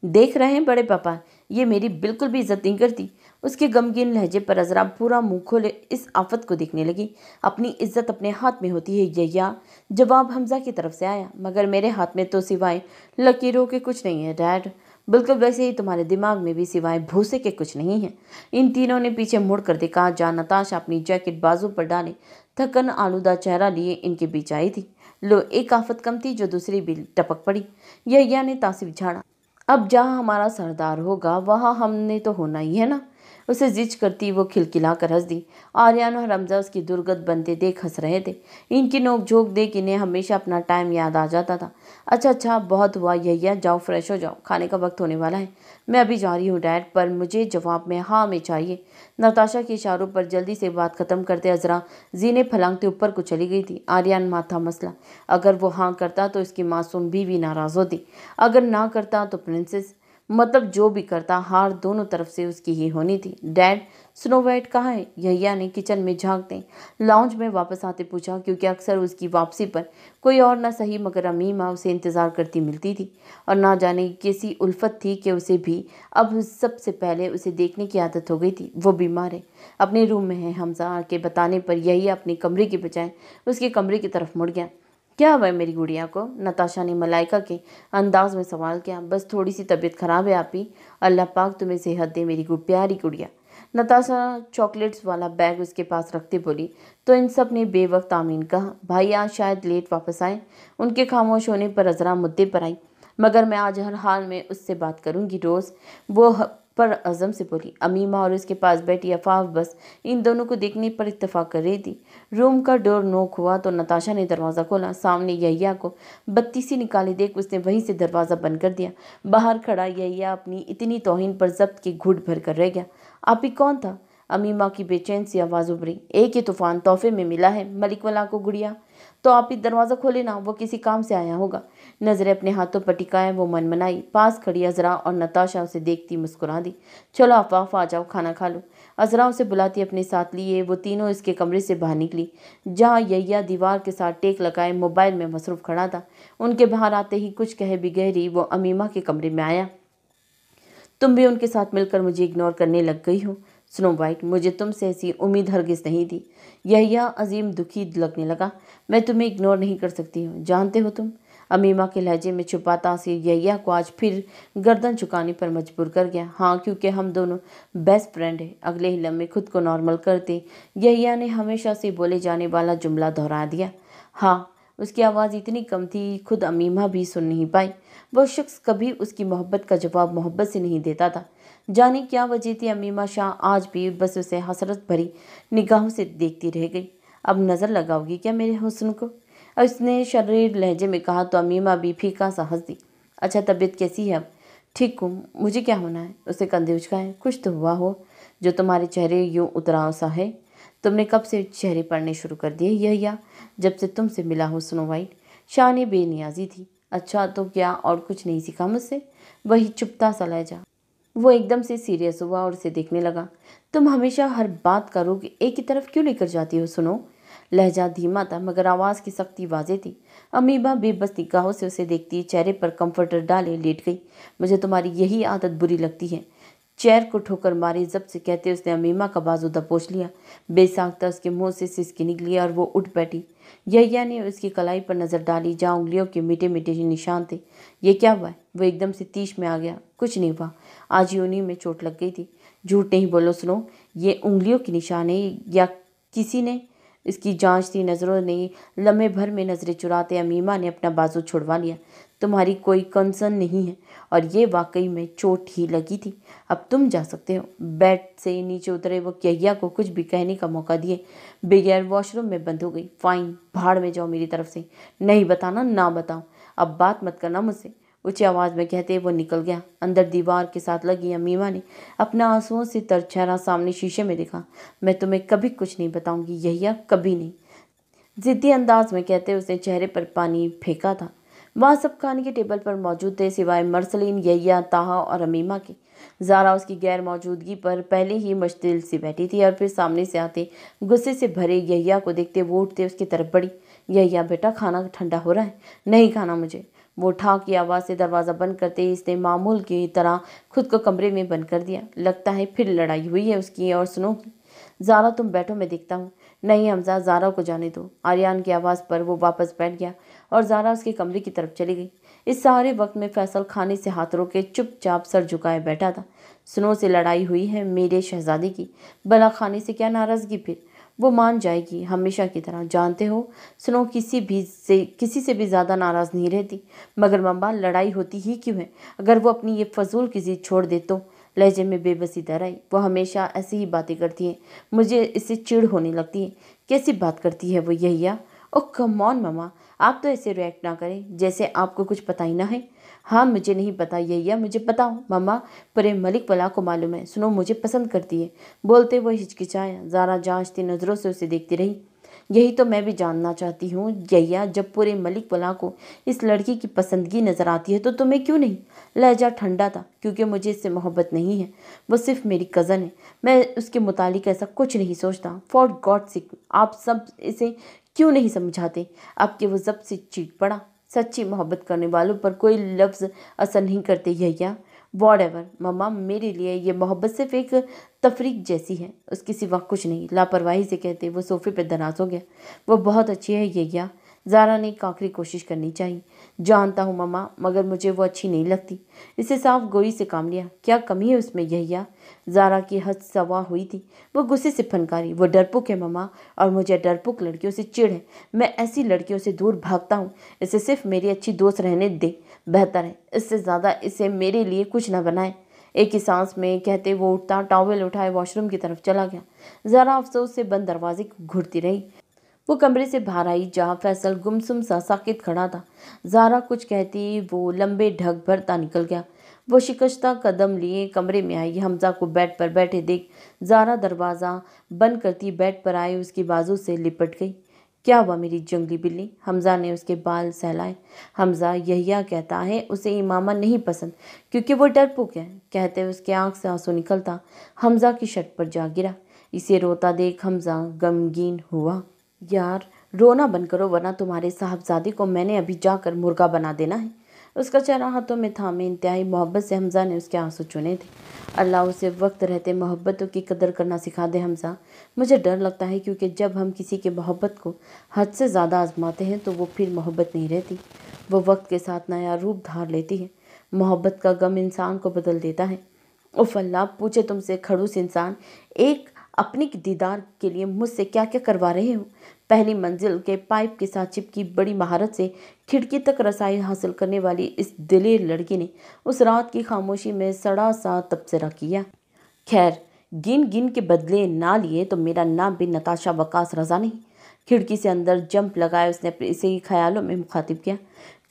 دیکھ رہے ہیں بڑے پاپا، یہ میری بالکل بھی عزت نہیں کرتی۔ اس کے غمگین لہجے پر عذرا پورا منہ کھولے اس آفت کو دیکھنے لگی۔ اپنی عزت اپنے ہاتھ میں ہوتی ہے یحییٰ، جواب حمزہ کی طرف سے آیا، مگر میرے ہاتھ میں تو سوائے لکیروں کے کچھ نہیں ہے ڈیڈ۔ بالکل ویسے ہی تمہارے دماغ میں بھی سوائے بھوسے کے کچھ نہیں ہے۔ ان تینوں نے پیچھے مڑ کر دیکھا جہاں نتاشا اپنی جیکٹ بازو پر ڈالے تھکن آلودہ چہرہ لیے ان کے بیچ آئی تھی۔ لو ایک آفت کم تھی جو دوسری بھی ٹپک پڑی۔ یحییٰ نے تعصب جھاڑا۔ اب جہاں ہمارا سردار ہوگا وہاں ہم نے تو ہونا ہی ہے نا۔ اسے زج کرتی وہ کھلکھلا کر ہنس دی۔ آریان اور حمزہ اس کی درگت بنتے دیکھ ہنس رہے تھے۔ ان کی نوک جھونک دیکھ انہیں ہمیشہ اپنا ٹائم یاد آ جاتا تھا۔ اچھا بہت ہوا یحییٰ، جاؤ فریش ہو جاؤ، کھانے کا وقت ہونے والا ہے۔ میں ابھی جا رہی ہوں ڈیڈ، پر مجھے جواب میں ہاں میں چاہیے۔ نتاشا کے اشاروں پر جلدی سے بات ختم کرتے عذرا زینے پھلانگتے اوپر کو چلی گئی تھی۔ آریان ماتھا مسلا۔ اگر وہ ہاں کرتا تو اس کی معصوم بیوی ناراض ہوتی، اگر نہ کرتا تو پرنسس، مطلب جو بھی کرتا ہار دونوں طرف سے اس کی ہی ہونی تھی۔ ڈیڈ سنو وائٹ کہاں ہے؟ یحییٰ نے کچن میں جھانکتے لاؤنج میں واپس آتے پوچھا، کیونکہ اکثر اس کی واپسی پر کوئی اور نہ صحیح مگر امیمہ اسے انتظار کرتی ملتی تھی، اور نہ جانے کیسی الفت تھی کہ اسے بھی اب سب سے پہلے اسے دیکھنے کی عادت ہو گئی تھی۔ وہ بیمار ہے، اپنے روم میں ہے۔ حمزہ کے بتانے پر یحییٰ اپنے کمرے کے بجائے اس کے کمرے کی طرف مڑ گیا۔ کیا ہوا ہے میری گڑیا کو؟ نتاشا نے ملائکہ کے انداز میں سوال کیا۔ بس تھوڑی سی طبیعت خراب ہے آپی، اللہ پاک تمہیں صحت دے میری پیاری گڑیا۔ نتاشا چاکلیٹس والا بیگ اس کے پاس رکھتے بولی۔ تو ان سب نے بے وقت آمین کہا۔ بھائی آج شاید لیٹ واپس آئے۔ ان کے خاموش ہونے پر عذرا مدعے پر آئی، مگر میں آج ہر حال میں اس سے بات کروں گی روز، وہ پر عزم سے بولی۔ امیمہ اور اس کے پاس بیٹھی افاف بس ان دونوں کو دیکھنے پر اتفاق کر رہی تھی۔ روم کا ڈور نوک ہوا تو نتاشا نے دروازہ کھولا۔ سامنے یحییٰ کو بتی سی نکالے دیکھ اس نے وہیں سے دروازہ بند کر دیا۔ باہر کھڑا یحییٰ اپنی اتنی توہین پر ضبط کے گھٹ بھر کر رہ گیا۔ آپی کون تھا؟ امیمہ کی بے چین سی آواز ابھری۔ ایک ہی طوفان تحفے میں ملا ہے ملک والا کو گڑیا۔ تو آپ ہی دروازہ کھولے نا، وہ کسی کام سے آیا ہوگا۔ نظریں اپنے ہاتھوں پر ٹکائے وہ منمنائی۔ پاس کھڑی عذرا اور نتاشا اسے دیکھتی مسکرا دی۔ چلو آفاف آ جاؤ، کھانا کھا لو۔ عذرا اسے بلاتی اپنے ساتھ لیے وہ تینوں اس کے کمرے سے باہر نکلی، جہاں یحییٰ دیوار کے ساتھ ٹیک لگائے موبائل میں مصروف کھڑا تھا۔ ان کے باہر آتے ہی کچھ کہے بغیر ہی وہ امیمہ کے کمرے میں آیا۔ تم بھی ان کے ساتھ مل کر مجھے اگنور کرنے لگ گئی ہو سنو وائٹ، مجھے تم سے ایسی امید ہرگز نہیں تھی۔ یحییٰ عظیم دکھی لگنے لگا۔ میں تمہیں اگنور نہیں کر سکتی ہوں، جانتے ہو تم؟ امیمہ کے لہجے میں چھپا تاثر یحییٰ کو آج پھر گردن جھکانے پر مجبور کر گیا۔ ہاں، کیونکہ ہم دونوں بیسٹ فرینڈ ہیں۔ اگلے ہی لمحے خود کو نارمل کرتے یحییٰ نے ہمیشہ سے بولے جانے والا جملہ دہرا دیا۔ ہاں، اس کی آواز اتنی کم تھی خود امیمہ بھی سن نہیں پائی۔ وہ شخص کبھی اس کی محبت کا جواب محبت سے نہیں دیتا تھا۔ جانے کیا وجہ تھی، امیمہ شاہ آج بھی بس اسے حسرت بھری نگاہوں سے دیکھتی رہ گئی۔ اب نظر لگاؤ گی کیا میرے حسن کو؟ اس نے شریر لہجے میں کہا تو امیمہ بھی پھیکا سا ہنس دی۔ اچھا طبیعت کیسی ہے اب؟ ٹھیک ہوں، مجھے کیا ہونا ہے؟ اسے کندھے اچکائے۔ کچھ تو ہوا ہو جو تمہارے چہرے یوں اتراؤ سا ہے۔ تم نے کب سے چہرے پڑنے شروع کر دیے یحییٰ؟ جب سے تم سے ملا ہوں سنو وائٹ۔ شان بے نیازی تھی۔ اچھا تو کیا اور کچھ نہیں سیکھا مجھ سے؟ وہی چپتا سا لہجہ۔ وہ ایک دم سے سیریس ہوا اور اسے دیکھنے لگا۔ تم ہمیشہ ہر بات کا رخ ایک ہی طرف کیوں لے کر جاتی ہو سنو؟ لہجہ دھیما تھا مگر آواز کی سختی واضح تھی۔ امیمہ بے بس نگاہوں سے اسے دیکھتی چہرے پر کمفرٹر ڈالے لیٹ گئی۔ مجھے تمہاری یہی عادت بری لگتی ہے، چیئر کو ٹھوکر ماری ضبط سے کہتے اس نے امیمہ کا بازو دبوچ لیا۔ بے ساختہ اس کے منہ سے سسکی نکلی اور وہ اٹھ بیٹھی۔ یحییٰ نے اس کی کلائی پر نظر ڈالی جہاں انگلیوں کے میٹھے میٹھے نشان تھے۔ یہ کیا ہوا ہے؟ وہ ایک دم سے تیش میں آ گیا۔ کچھ نہیں ہوا، آج یونی میں چوٹ لگ گئی تھی۔ جھوٹ نہیں بولو سنو، یہ انگلیوں کے نشان ہے یا کسی نے اس کی जांचती नज़रों ने लम्हे भर में नज़रें चुराते अमीमा ने अपना बाजू छुड़वा लिया। तुम्हारी कोई कंसर्न नहीं है और ये वाकई में चोट ही लगी थी। अब तुम जा सकते हो। बेड से नीचे उतरे वो यहिया को कुछ भी कहने का मौका दिए बगैर वॉशरूम में बंद हो गई। फाइन, भाड़ में जाओ मेरी तरफ से। नहीं बताना ना बताओ, अब बात मत करना मुझसे, ऊंची आवाज़ में कहते वो निकल गया। अंदर दीवार के साथ लगी अमीमा ने अपना आंसुओं से तर चेहरा सामने शीशे में देखा। मैं तुम्हें कभी कुछ नहीं बताऊंगी यहिया, कभी नहीं, जिद्दी अंदाज में कहते उसने चेहरे पर पानी फेंका था। वहाँ सब खाने के टेबल पर मौजूद थे सिवाय मरसलीन, यहिया, ताहा और अमीमा के। ज़ारा उसकी गैर मौजूदगी पर पहले ही मुश्तिल सी बैठी थी और फिर सामने से आते गुस्से से भरे यहिया को देखते वो उठते उसकी तरफ बढ़ी। यहिया बेटा, खाना ठंडा हो रहा है, नहीं खाना मुझे। वो ठाक की आवाज़ से दरवाज़ा बंद करते ही इसने मामूल की तरह खुद को कमरे में बंद कर दिया। लगता है फिर लड़ाई हुई है उसकी और सुनो की। ज़ारा तुम बैठो, मैं देखता हूँ। नहीं हमजा, ज़ारा को जाने दो। आर्यान की आवाज़ पर वो वापस बैठ गया और ज़ारा उसके कमरे की तरफ चली गई। इस सारे वक्त में फैसल खाने से हाथ रोके चुपचाप सर झुकाए बैठा था। सुनो से लड़ाई हुई है मेरे शहजादे की, भला खाने से क्या नाराज़गी फिर? वो मान जाएगी हमेशा की तरह, जानते हो। सुनो किसी से भी ज़्यादा नाराज़ नहीं रहती, मगर मम्मा लड़ाई होती ही क्यों है? अगर वो अपनी ये फजूल की जिद छोड़ दे तो। लहजे में बेबसी दर आई। वो हमेशा ऐसी ही बातें करती है, मुझे इससे चिढ़ होने लगती है। कैसी बात करती है वो यहिया? ओह कम ऑन मम्मा, आप तो ऐसे रिएक्ट ना करें जैसे आपको कुछ पता ही ना है। हाँ मुझे नहीं पता यहिया, मुझे पता हो मम्मा, पर मलिक वला को मालूम है। सुनो मुझे पसंद करती है। बोलते वो हिचकिचाया। ज़ारा जांचती नज़रों से उसे देखती रही। यही तो मैं भी जानना चाहती हूँ यहिया, जब पूरे मलिक वला को इस लड़की की पसंदगी नज़र आती है तो तुम्हें क्यों नहीं? लहजा ठंडा था। क्योंकि मुझे इससे मोहब्बत नहीं है, वो सिर्फ मेरी कज़न है, मैं उसके मुतालिक ऐसा कुछ नहीं सोचता। फॉर गॉड सिक, आप सब इसे क्यों नहीं समझाते? आपके वो जब से चीख पड़ा। सच्ची मोहब्बत करने वालों पर कोई लफ्ज़ असर नहीं करते यहिया। वॉट एवर मम्मा, मेरे लिए ये मोहब्बत सिर्फ एक तफरीक जैसी है, उसके सिवा कुछ नहीं। लापरवाही से कहते वो सोफे पर दराज हो गया। वो बहुत अच्छी है यहिया। ज़ारा ने एक आखिरी कोशिश करनी चाहिए। जानता हूँ मम्मा, मगर मुझे वो अच्छी नहीं लगती। इसे साफ गोई से काम लिया। क्या कमी है उसमें यहिया? ज़ारा की हद सवा हुई थी। वो गुस्से से फनकारी। वो डरपोक है मम्मा, और मुझे डरपोक लड़कियों से चिढ़ है। मैं ऐसी लड़कियों से दूर भागता हूँ। इसे सिर्फ मेरी अच्छी दोस्त रहने दे, बेहतर है। इससे ज़्यादा इसे मेरे लिए कुछ न बनाए। एक ही सांस में कहते वो उठता, टॉवेल उठाए वॉशरूम की तरफ चला गया। ज़रा अफसोस से बंद दरवाजे को घूरती रही। वो कमरे से बाहर आई जहाँ फैसल गुमसुम सा साकित खड़ा था। ज़ारा कुछ कहती वो लंबे ढक भरता निकल गया। वो शिकस्ता कदम लिए कमरे में आई। हमजा को बेड पर बैठे देख ज़ारा दरवाज़ा बंद करती बेड पर आए उसकी बाजू से लिपट गई। क्या हुआ मेरी जंगली बिल्ली? हमजा ने उसके बाल सहलाए। हमजा, यहिया कहता है उसे इमामा नहीं पसंद क्योंकि वो डरपोक है। कहते उसके आंख से आंसू निकलता हमजा की शर्ट पर जा गिरा। इसे रोता देख हमजा गमगीन हुआ। यार रोना बंद करो वरना तुम्हारे साहबजादे को मैंने अभी जाकर मुर्गा बना देना है। उसका चेहरा हाथों में थामे इंतहाई मोहब्बत से हमजा ने उसके आंसू चुने थे। अल्लाह उसे वक्त रहते मोहब्बतों की कदर करना सिखा दे हमजा। मुझे डर लगता है क्योंकि जब हम किसी की मोहब्बत को हद से ज़्यादा आजमाते हैं तो वो फिर मोहब्बत नहीं रहती, वो वक्त के साथ नया रूप धार लेती है। मोहब्बत का गम इंसान को बदल देता है। उफ अल्लाह, पूछे तुमसे खड़ूस इंसान, एक अपनी दीदार के लिए मुझसे क्या क्या करवा रहे हो? पहली मंजिल के पाइप के साथ चिपकी बड़ी महारत से खिड़की तक रसाई हासिल करने वाली इस दिलेर लड़की ने उस रात की खामोशी में सड़ा सा तबसरा किया। खैर, गिन गिन के बदले ना लिए तो मेरा नाम भी नताशा वकास रजा नहीं। खिड़की से अंदर जंप लगाए उसने इसे ख्यालों में मुखातिब किया।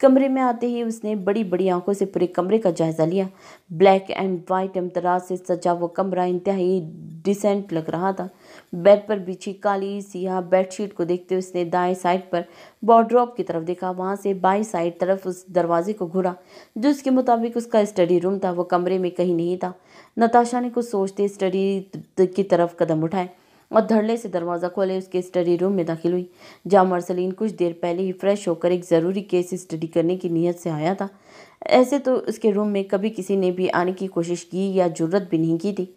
कमरे में आते ही उसने बड़ी बड़ी आंखों से पूरे कमरे का जायजा लिया। ब्लैक एंड वाइट इम्तराज से सजा वो कमरा इंतहाई डिसेंट लग रहा था। बेड पर बिछी काली सियाह बेडशीट को देखते उसने दाएं साइड पर वार्डरोब की तरफ देखा। वहां से बाईं साइड तरफ उस दरवाजे को घूरा जो उसके मुताबिक उसका स्टडी रूम था। वो कमरे में कहीं नहीं था। नताशा ने कुछ सोचते स्टडी की तरफ कदम उठाए और धड़ल्ले से दरवाज़ा खोले उसके स्टडी रूम में दाखिल हुई, जहाँ मरसलीन कुछ देर पहले ही फ्रेश होकर एक ज़रूरी केस स्टडी करने की नीयत से आया था। ऐसे तो उसके रूम में कभी किसी ने भी आने की कोशिश की या जुर्रत भी नहीं की थी,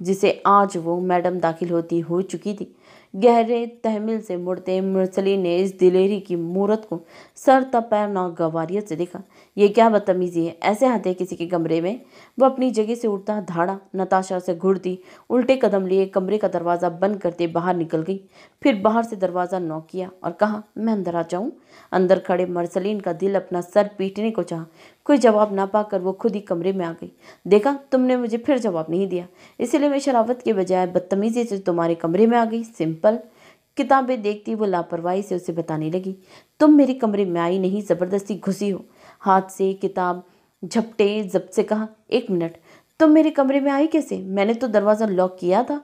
जिसे आज वो मैडम दाखिल होती हो चुकी थी। गहरे तहमिल से मुड़ते मरसलीन ने इस दिलेरी की मूरत को सर तपैर नागवारियत से देखा। ये क्या बदतमीजी है, ऐसे आते किसी के कमरे में? वो अपनी जगह से उठता धाड़ा, नताशा से घुड़ती उल्टे कदम लिए कमरे का दरवाज़ा बंद करते बाहर निकल गई। फिर बाहर से दरवाज़ा नॉक किया और कहा, मैं अंदर आ जाऊं? अंदर खड़े मरसलीन का दिल अपना सर पीटने को चाहा। कोई जवाब ना पाकर वो खुद ही कमरे में आ गई। देखा, तुमने मुझे फिर जवाब नहीं दिया, इसलिए मैं शराफत के बजाय बदतमीजी से तुम्हारे कमरे में आ गई, सिंपल। किताबें देखती वो लापरवाही से उसे बताने लगी, तुम मेरे कमरे में आई नहीं, ज़बरदस्ती घुसी हो। हाथ से किताब झपटे जब्त से कहा, एक मिनट, तुम मेरे कमरे में आई कैसे? मैंने तो दरवाज़ा लॉक किया था।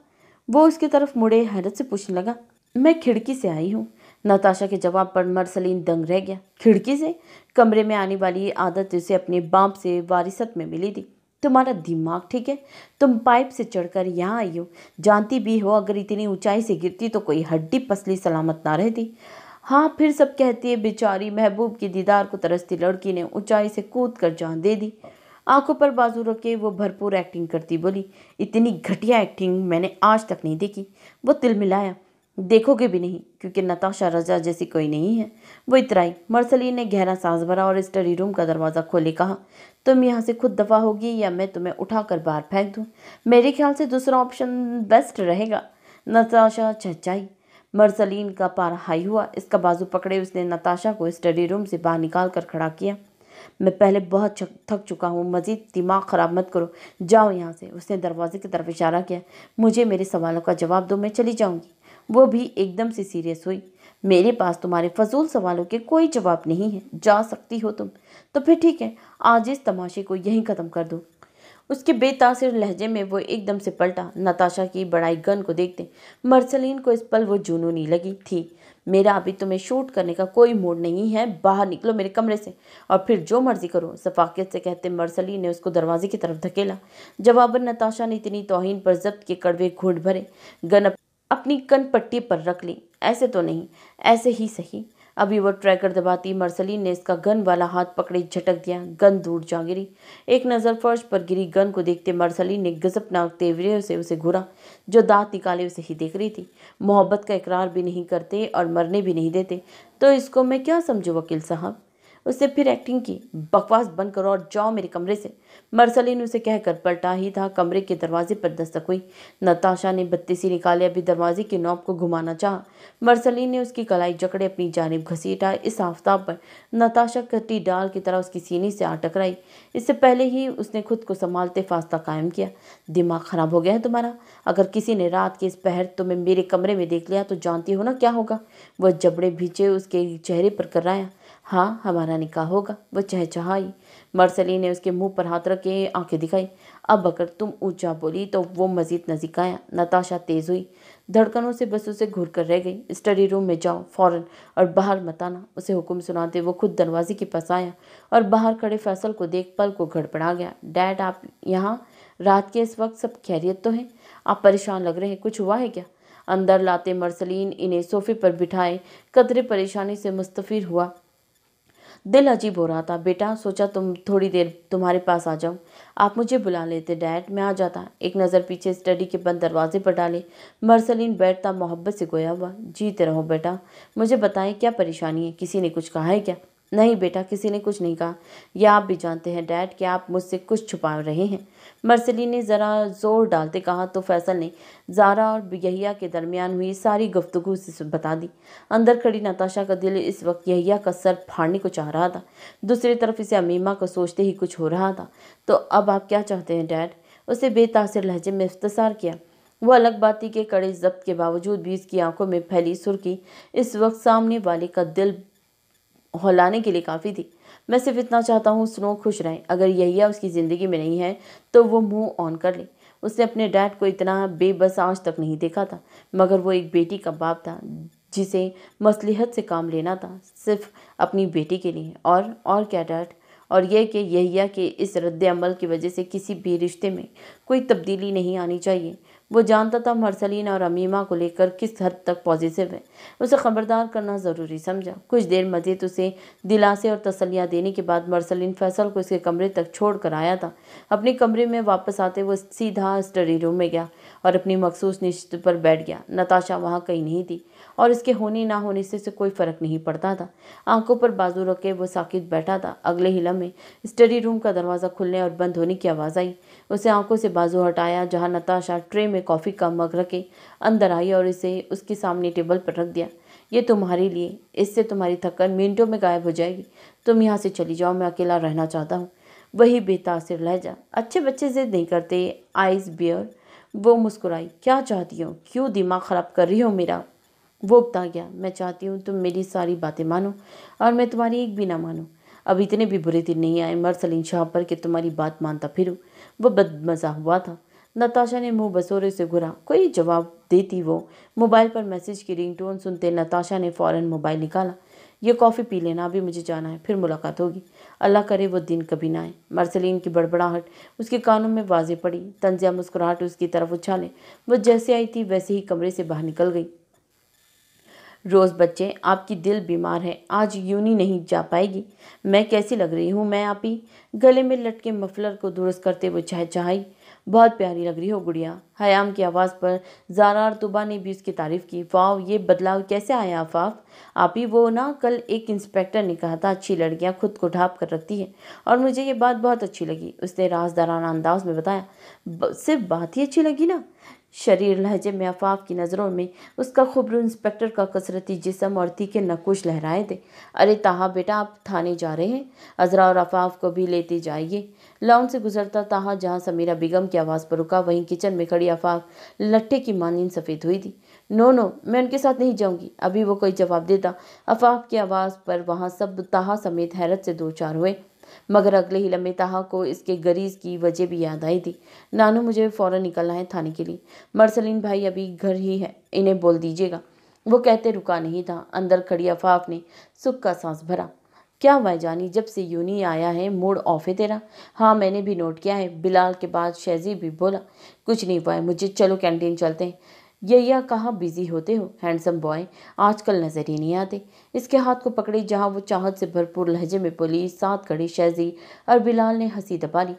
वो उसकी तरफ मुड़े हैरत से पूछने लगा, मैं खिड़की से आई हूँ। नताशा के जवाब पर मरसलीन दंग रह गया। खिड़की से? कमरे में आने वाली ये आदत उसे अपने बाप से वारिसत में मिली थी। तुम्हारा दिमाग ठीक है? तुम पाइप से चढ़कर यहाँ आई हो, जानती भी हो अगर इतनी ऊंचाई से गिरती तो कोई हड्डी पसली सलामत ना रहती। हाँ, फिर सब कहती है बेचारी महबूब की दीदार को तरसती लड़की ने ऊंचाई से कूद कर जान दे दी। आंखों पर बाजू रखे वो भरपूर एक्टिंग करती बोली, इतनी घटिया एक्टिंग मैंने आज तक नहीं देखी। वो तिलमिलाया, देखोगे भी नहीं, क्योंकि नताशा रजा जैसी कोई नहीं है। वो इतराई। मरसलीन ने गहरा सांस भरा और स्टडी रूम का दरवाज़ा खोले कहा, तुम यहाँ से खुद दफा होगी या मैं तुम्हें उठाकर बाहर फेंक दूँ? मेरे ख्याल से दूसरा ऑप्शन बेस्ट रहेगा। नताशा चहचहाई। मरसलीन का पारा हाई हुआ। इसका बाजू पकड़े उसने नताशा को स्टडी रूम से बाहर निकाल कर खड़ा किया। मैं पहले बहुत थक चुका हूँ, मजीद दिमाग ख़राब मत करो, जाओ यहाँ से। उसने दरवाजे की तरफ इशारा किया। मुझे मेरे सवालों का जवाब दो, मैं चली जाऊँगी। वो भी एकदम से सीरियस हुई। मेरे पास तुम्हारे फजूल सवालों के कोई जवाब नहीं है, जा सकती हो तुम। तो फिर ठीक है, आज इस तमाशे को यहीं ख़त्म कर दो। उसके बेतासिर लहजे में वो एकदम से पलटा। नताशा की बड़ाई गन को देखते मरसलीन को इस पल वो जुनूनी लगी थी। मेरा अभी तुम्हें शूट करने का कोई मूड नहीं है, बाहर निकलो मेरे कमरे से और फिर जो मर्जी करो, सफाकियत से कहते मरसलीन ने उसको दरवाजे की तरफ धकेला। जवाबन नताशा ने इतनी तौहीन पर जब्त के कड़वे घूंट भरे। गन अपनी कन पट्टी पर रख ली। ऐसे तो नहीं, ऐसे ही सही। अभी वो ट्रैकर दबाती मरसलीन ने इसका गन वाला हाथ पकड़े झटक दिया। गन दूर जा गिरी। एक नज़र फर्श पर गिरी गन को देखते मरसलीन ने गजबनाक तेवरे से उसे घूरा। जो दांत निकाले उसे ही देख रही थी। मोहब्बत का इकरार भी नहीं करते और मरने भी नहीं देते, तो इसको मैं क्या समझूं वकील साहब? उससे फिर एक्टिंग की। बकवास बंद करो और जाओ मेरे कमरे से। मरसलीन उसे कहकर पलटा ही था, कमरे के दरवाजे पर दस्तक हुई। नताशा ने बत्तीसी निकाले अभी दरवाजे की नॉब को घुमाना चाहा। मरसलीन ने उसकी कलाई जकड़े अपनी जानिब घसीटा। इस आफताब पर नताशा कटी डाल की तरह उसकी सीने से आ टकराई। इससे पहले ही उसने खुद को संभालते फासला कायम किया। दिमाग खराब हो गया है तुम्हारा? अगर किसी ने रात के इस पहर तुम्हें मेरे कमरे में देख लिया तो जानती हो ना क्या होगा? वह जबड़े भींचे उसके चेहरे पर कराया। हाँ, हमारा निकाह होगा। वो चहचहाई। मरसली ने उसके मुंह पर हाथ रख के आंखें दिखाई। अब अगर तुम ऊंचा बोली तो वो मजीद नजीक आया। नताशा तेज हुई। धड़कनों से बस उसे घूर कर रह गई। स्टडी रूम में जाओ फौरन और बाहर मत आना। उसे हुक्म सुनाते वो खुद दरवाजे के पास आया और बाहर खड़े फैसल को देख पल को गड़बड़ा गया। डैड, आप यहाँ रात के इस वक्त सब खैरियत तो है? आप परेशान लग रहे हैं, कुछ हुआ है क्या? अंदर लाते मरसलीन इन्हें सोफे पर बिठाए कतरे परेशानी से मुस्तफिर हुआ। दिल अजीब हो रहा था। बेटा, सोचा तुम थोड़ी देर तुम्हारे पास आ जाऊं। आप मुझे बुला लेते डैड, मैं आ जाता। एक नज़र पीछे स्टडी के बंद दरवाजे पर डाले मरसलीन बैठता मोहब्बत से गोया हुआ। जीते रहो बेटा, मुझे बताएं क्या परेशानी है? किसी ने कुछ कहा है क्या? नहीं बेटा, किसी ने कुछ नहीं कहा। यह आप भी जानते हैं डैड कि आप मुझसे कुछ छुपा रहे हैं। मरसली ने ज़रा जोर डालते कहा तो फैसल ने ज़ारा और यहिया के दरमियान हुई सारी गुफ्तगू उसे बता दी। अंदर खड़ी नताशा का दिल इस वक्त यहिया का सर फाड़ने को चाह रहा था। दूसरी तरफ इसे अमीमा को सोचते ही कुछ हो रहा था। तो अब आप क्या चाहते हैं डैड? उसे बेतासिर लहजे में इफ्तिसार किया। वो अलग बाती के कड़े जब्त के बावजूद भी इसकी आंखों में फैली सुर्खी इस वक्त सामने वाले का दिल हौलाने के लिए काफ़ी थी। मैं सिर्फ इतना चाहता हूँ स्नो खुश रहे। अगर यहिया उसकी ज़िंदगी में नहीं है तो वो मुंह ऑन कर ले। उसने अपने डैड को इतना बेबस आज तक नहीं देखा था, मगर वो एक बेटी का बाप था जिसे मसलिहत से काम लेना था, सिर्फ अपनी बेटी के लिए। और क्या डैड? और यह कि यहिया के इस रद्द अमल की वजह से किसी भी रिश्ते में कोई तब्दीली नहीं आनी चाहिए। वो जानता था मरसलीन और अमीमा को लेकर किस हद तक पॉजिटिव है। उसे खबरदार करना ज़रूरी समझा। कुछ देर मज़ीद उसे दिलासे और तसल्लियाँ देने के बाद मरसलीन फैसल को उसके कमरे तक छोड़ कर आया था। अपने कमरे में वापस आते वो सीधा स्टडी रूम में गया और अपनी मखसूस निश्चित पर बैठ गया। नताशा वहाँ कहीं नहीं थी और इसके होने ना होने से कोई फ़र्क नहीं पड़ता था। आंखों पर बाजू रखे वो साकित बैठा था। अगले ही लम्हे स्टडी रूम का दरवाज़ा खुलने और बंद होने की आवाज़ आई। उसे आंखों से बाजू हटाया जहाँ नताशा ट्रे में कॉफ़ी का मग रखे अंदर आई और इसे उसके सामने टेबल पर रख दिया। ये तुम्हारे लिए, इससे तुम्हारी थकन मिनटों में गायब हो जाएगी। तुम यहाँ से चली जाओ, मैं अकेला रहना चाहता हूँ। वही बेतासिर लहजा। अच्छे बच्चे जिद नहीं करते, आइस बियर। वो मुस्कुराई। क्या चाहती हो? क्यों दिमाग ख़राब कर रही हो मेरा? वो उकता गया। मैं चाहती हूँ तुम मेरी सारी बातें मानो और मैं तुम्हारी एक भी ना मानूँ। अब इतने भी बुरे दिन नहीं आए मरसलीन शाह पर कि तुम्हारी बात मानता फिरूँ। वो बदमज़ा हुआ था। नताशा ने मुंह बसोरे से घुरा। कोई जवाब देती वो। मोबाइल पर मैसेज की रिंगटोन सुनते नताशा ने फ़ौरन मोबाइल निकाला। ये कॉफ़ी पी लेना, अभी मुझे जाना है, फिर मुलाकात होगी। अल्लाह करे वो दिन कभी ना आए। मरसलीन की बड़बड़ाहट उसके कानों में वाज़े पड़ी। तंजिया मुस्कुराहट उसकी तरफ उछाले। वो जैसे आई थी वैसे ही कमरे से बाहर निकल गई। रोज़ बच्चे, आपकी दिल बीमार है, आज यूनी नहीं जा पाएगी। मैं कैसी लग रही हूँ मैं? आप ही गले में लटके मफलर को दुरुस्त करते हुए चहचहाई। बहुत प्यारी लग रही हो गुड़िया। हयाम की आवाज़ पर ज़ारा और तुबा ने भी उसकी तारीफ़ की। वाह, ये बदलाव कैसे आया आफाफ? आप ही वो ना, कल एक इंस्पेक्टर ने कहा था अच्छी लड़कियाँ खुद को ढाँप कर रखती हैं और मुझे ये बात बहुत अच्छी लगी। उसने राजदाराना अंदाज में बताया। सिर्फ बात ही अच्छी लगी ना? शरीर लहजे में आफाफ की नज़रों में उसका खुबरू इंस्पेक्टर का कसरती जिस्म और तीखे नकुश लहराए थे। अरे ताहा बेटा, आप थाने जा रहे हैं? अजरा और आफाफ को भी लेते जाइए। लॉन से गुजरता ताहा जहाँ समीरा बेगम की आवाज़ पर रुका, वहीं किचन में खड़ी आफाफ लट्ठे की मानिंद सफ़ेद हुई थी। नो नो, मैं उनके साथ नहीं जाऊंगी। अभी वो कोई जवाब देता आफाफ की आवाज़ पर वहाँ सब ताहा समेत हैरत से दो चार हुए, मगर अगले ही लम्हे ताहा को इसके गरीज की वजह भी याद आई थी। नानू, मुझे फ़ौरन निकलना है थाने के लिए। मरसलीन भाई अभी घर ही है, इन्हें बोल दीजिएगा। वो कहते रुका नहीं था। अंदर खड़ी आफाफ ने सुख का सांस भरा। क्या हुआ जानी, जब से यूनी आया है मूड ऑफ है तेरा? हाँ, मैंने भी नोट किया है। बिलाल के बाद शहजी भी बोला। कुछ नहीं हुआ है मुझे, चलो कैंटीन चलते हैं। यैया, कहाँ बिजी होते हो हैंडसम बॉय, आजकल नजर ही नहीं आते। इसके हाथ को पकड़ी जहाँ वो चाहत से भरपूर लहजे में बोली। साथ खड़ी शहजी और बिलाल ने हंसी दबा ली।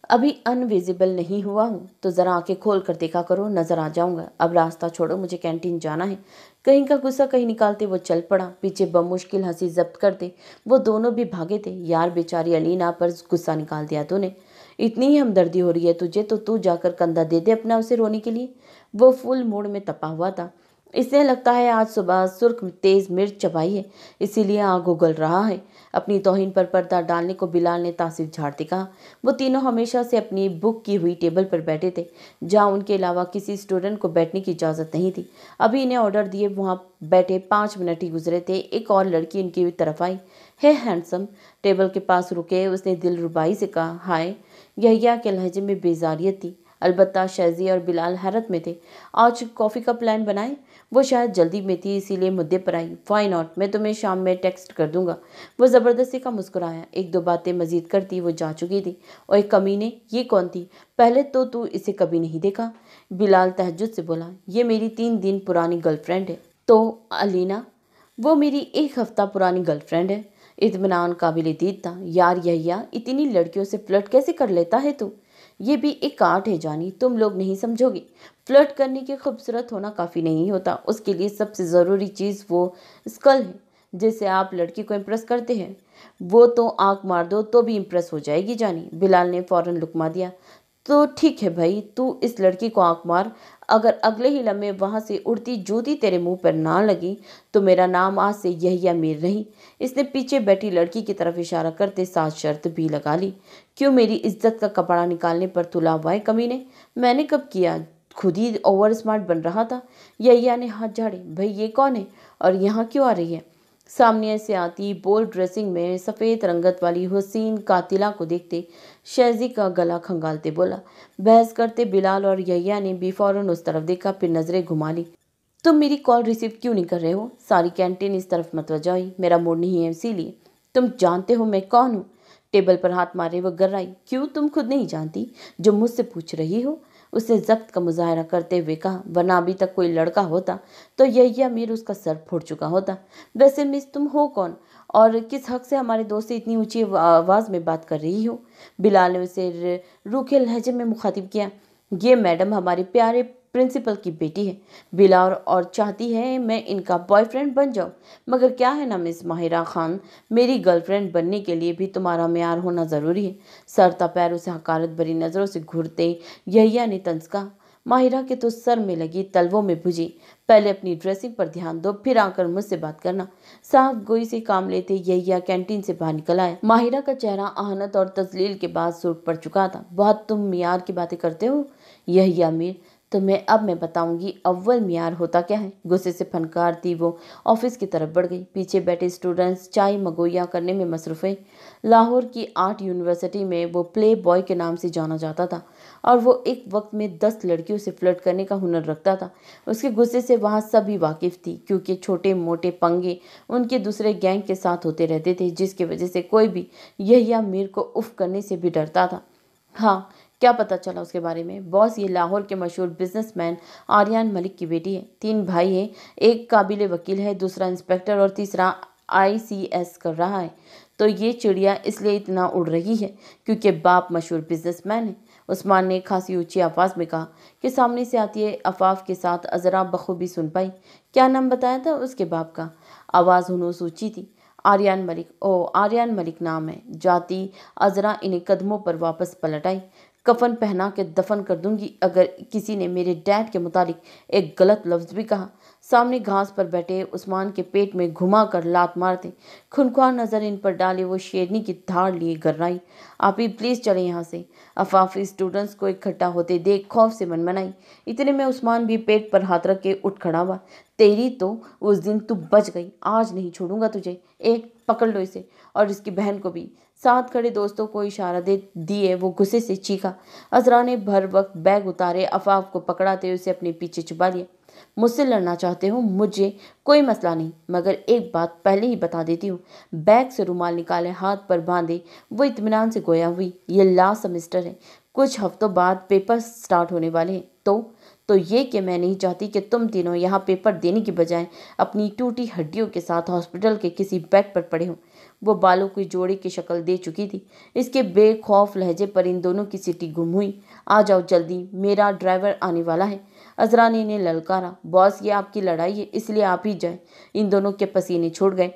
अभी अनविजिबल नहीं हुआ हूँ तो ज़रा आंखें खोल कर देखा करो, नज़र आ जाऊंगा। अब रास्ता छोड़ो, मुझे कैंटीन जाना है। कहीं का गुस्सा कहीं निकालते वो चल पड़ा। पीछे बमुश्किल हंसी जब्त करते वो दोनों भी भागे थे। यार बेचारी अलीना पर गुस्सा निकाल दिया तूने। इतनी ही हमदर्दी हो रही है तुझे तो तू जाकर कंधा दे दे अपना उसे रोने के लिए। वो फुल मूड में तपा हुआ था। इसने लगता है आज सुबह सुर्ख तेज मिर्च चबाई है, इसीलिए आग उगल रहा है। अपनी तौहीन पर पर्दा डालने को बिलाल ने तासिफ झाड़ते कहा। वो तीनों हमेशा से अपनी बुक की हुई टेबल पर बैठे थे जहाँ उनके अलावा किसी स्टूडेंट को बैठने की इजाज़त नहीं थी। अभी इन्हें ऑर्डर दिए वहाँ बैठे 5 मिनट ही गुजरे थे, एक और लड़की इनकी तरफ आई। है हैंडसम, टेबल के पास रुके उसने दिलरुबाई से कहा। हाय। यहिया के लहजे में बेजारियत थी। अलबत्ता शहजी और बिलाल हैरत में थे। आज कॉफ़ी का प्लान बनाए? वो शायद जल्दी में थी इसीलिए मुद्दे पर आई। वाई नॉट, मैं तुम्हें शाम में टेक्स्ट कर दूंगा। वो ज़बरदस्ती का मुस्कुराया। एक दो बातें मजीद करती वो जा चुकी थी। और एक कमीने, ये कौन थी? पहले तो तू इसे कभी नहीं देखा? बिलाल तहज्जुद से बोला। ये मेरी 3 दिन पुरानी गर्लफ्रेंड है। तो अलीना? वो मेरी 1 हफ्ता पुरानी गर्लफ्रेंड है। इत्मीनान काबिल दीद था। यार यहिया, इतनी लड़कियों से फ्लर्ट कैसे कर लेता है तू? ये भी एक आर्ट है जानी, तुम लोग नहीं समझोगे। फ्लर्ट करने के खूबसूरत होना काफ़ी नहीं होता, उसके लिए सबसे ज़रूरी चीज़ वो स्कल है जिससे आप लड़की को इम्प्रेस करते हैं। वो तो आंख मार दो तो भी इम्प्रेस हो जाएगी जानी। बिलाल ने फ़ौरन लुकमा दिया। तो ठीक है भाई, तू इस लड़की को आंख मार। अगर अगले ही लम्हे वहाँ से उड़ती जूती तेरे मुंह पर ना लगी तो मेरा नाम आज से यहिया मीर नहीं। इसने पीछे बैठी लड़की की तरफ इशारा करते साथ शर्त भी लगा ली। क्यों, मेरी इज्जत का कपड़ा निकालने पर तुला हुआ है कमीने? मैंने कब किया? खुद ही ओवर स्मार्ट बन रहा था। यहिया ने हाथ झाड़े। भाई ये कौन है और यहाँ क्यों आ रही है? सामने से आती बोल्ड ड्रेसिंग में सफ़ेद रंगत वाली हुसैन कातिला को देखते शहजी का गला खंगालते बोला। बहस करते बिलाल और यहिया ने भी फ़ौरन उस तरफ देखा, फिर नज़रें घुमा ली। तुम मेरी कॉल रिसीव क्यों नहीं कर रहे हो? सारी कैंटीन इस तरफ मत वजाई, मेरा मूड नहीं है इसीलिए। तुम जानते हो मैं कौन हूँ? टेबल पर हाथ मारे वो गर्राई। क्यों, तुम खुद नहीं जानती जो मुझसे पूछ रही हो? उसने जब्त का मुजाहरा करते हुए कहा, वरना अभी तक कोई लड़का होता तो यही मीर उसका सर फोड़ चुका होता। वैसे मिस, तुम हो कौन और किस हक से हमारे दोस्त से इतनी ऊंची आवाज में बात कर रही हो? बिलाल ने उसे रूखे लहजे में मुखातिब किया। ये मैडम हमारे प्यारे प्रिंसिपल की बेटी है बिलाल, और चाहती है मैं इनका बॉयफ्रेंड बन जाऊं। मगर क्या है ना मिस माहिरा खान, मेरी गर्लफ्रेंड बनने के लिए भी तुम्हारा म्यार होना जरूरी है। सरता पैर उसे हकारत भरी नजरों से घूरते यहिया ने तंज कहा, माहिरा के तो सर में लगी तलवों में बुझी। पहले अपनी ड्रेसिंग पर ध्यान दो, फिर आकर मुझसे बात करना। साहब गोई से काम लेते यहिया कैंटीन से बाहर निकल आया। माहिरा का चेहरा आहनत और तजलील के बाद सुर्ख पड़ चुका था। बहुत तुम मियार की बातें करते हो यहिया मीर, तुम्हें अब मैं बताऊंगी अव्वल मियार होता क्या है। गुस्से से फनकारती वो ऑफिस की तरफ बढ़ गई। पीछे बैठे स्टूडेंट्स चाय मगोया करने में मसरूफ है। लाहौर की आर्ट यूनिवर्सिटी में वो प्ले बॉय के नाम से जाना जाता था और वो एक वक्त में 10 लड़कियों से फ्लर्ट करने का हुनर रखता था। उसके गुस्से से वहाँ सभी वाकिफ थी, क्योंकि छोटे मोटे पंगे उनके दूसरे गैंग के साथ होते रहते थे, जिसकी वजह से कोई भी यहिया मीर को उफ करने से भी डरता था। हाँ, क्या पता चला उसके बारे में? बॉस, ये लाहौर के मशहूर बिजनेसमैन आर्यन मलिक की बेटी है। 3 भाई हैं, एक काबिल वकील है, दूसरा इंस्पेक्टर और तीसरा ICS कर रहा है। तो ये चिड़िया इसलिए इतना उड़ रही है क्योंकि बाप मशहूर बिजनेसमैन है। उस्मान ने खासी ऊंची आवाज में कहा कि सामने से आती है अफाफ के साथ अजरा बखूबी सुन पाई। क्या नाम बताया था उसके बाप का? आवाज़ हुनूस ऊंची थी। आर्यन मलिक। ओ, आर्यन मलिक नाम है। जाती अजरा इन्हें कदमों पर वापस पलट आई। कफन पहना के दफन कर दूंगी अगर किसी ने मेरे डैड के मुतालिक एक गलत लफ्ज भी कहा। सामने घास पर बैठे उस्मान के पेट में घुमा कर लात मारते खुनख्वार नजर इन पर डाले वो शेरनी की धाड़ लिए गर्राई। आप ही प्लीज चले यहाँ से। अफाफी स्टूडेंट्स को इकट्ठा होते देख खौफ से मनमनाई। इतने में उस्मान भी पेट पर हाथ रख के उठ खड़ा हुआ। तेरी तो उस दिन तू बच गई, आज नहीं छोड़ूंगा तुझे। एक पकड़ लो इसे और इसकी बहन को भी। साथ खड़े दोस्तों को इशारा दे दिए वो गुस्से से चीखा। अजरा ने भर वक्त बैग उतारे अफाफ को पकड़ाते उसे अपने पीछे छुपा लिया। मुझसे लड़ना चाहते हो? मुझे कोई मसला नहीं, मगर एक बात पहले ही बता देती हूँ। बैग से रुमाल निकाले हाथ पर बांधे वो इत्मीनान से गोया हुई। ये लास्ट सेमेस्टर है, कुछ हफ्तों बाद पेपर स्टार्ट होने वाले हैं। तो ये कि मैं नहीं चाहती कि तुम तीनों यहाँ पेपर देने की बजाय अपनी टूटी हड्डियों के साथ हॉस्पिटल के किसी बेड पर पड़े हो। वो बालों की जोड़ी की शक्ल दे चुकी थी। इसके बेखौफ लहजे पर इन दोनों की सीटी गुम हुई। आ जाओ जल्दी, मेरा ड्राइवर आने वाला है। अजरा ने इन्हें ललकारा। बॉस, ये आपकी लड़ाई है, इसलिए आप ही जाए। इन दोनों के पसीने छूट गए।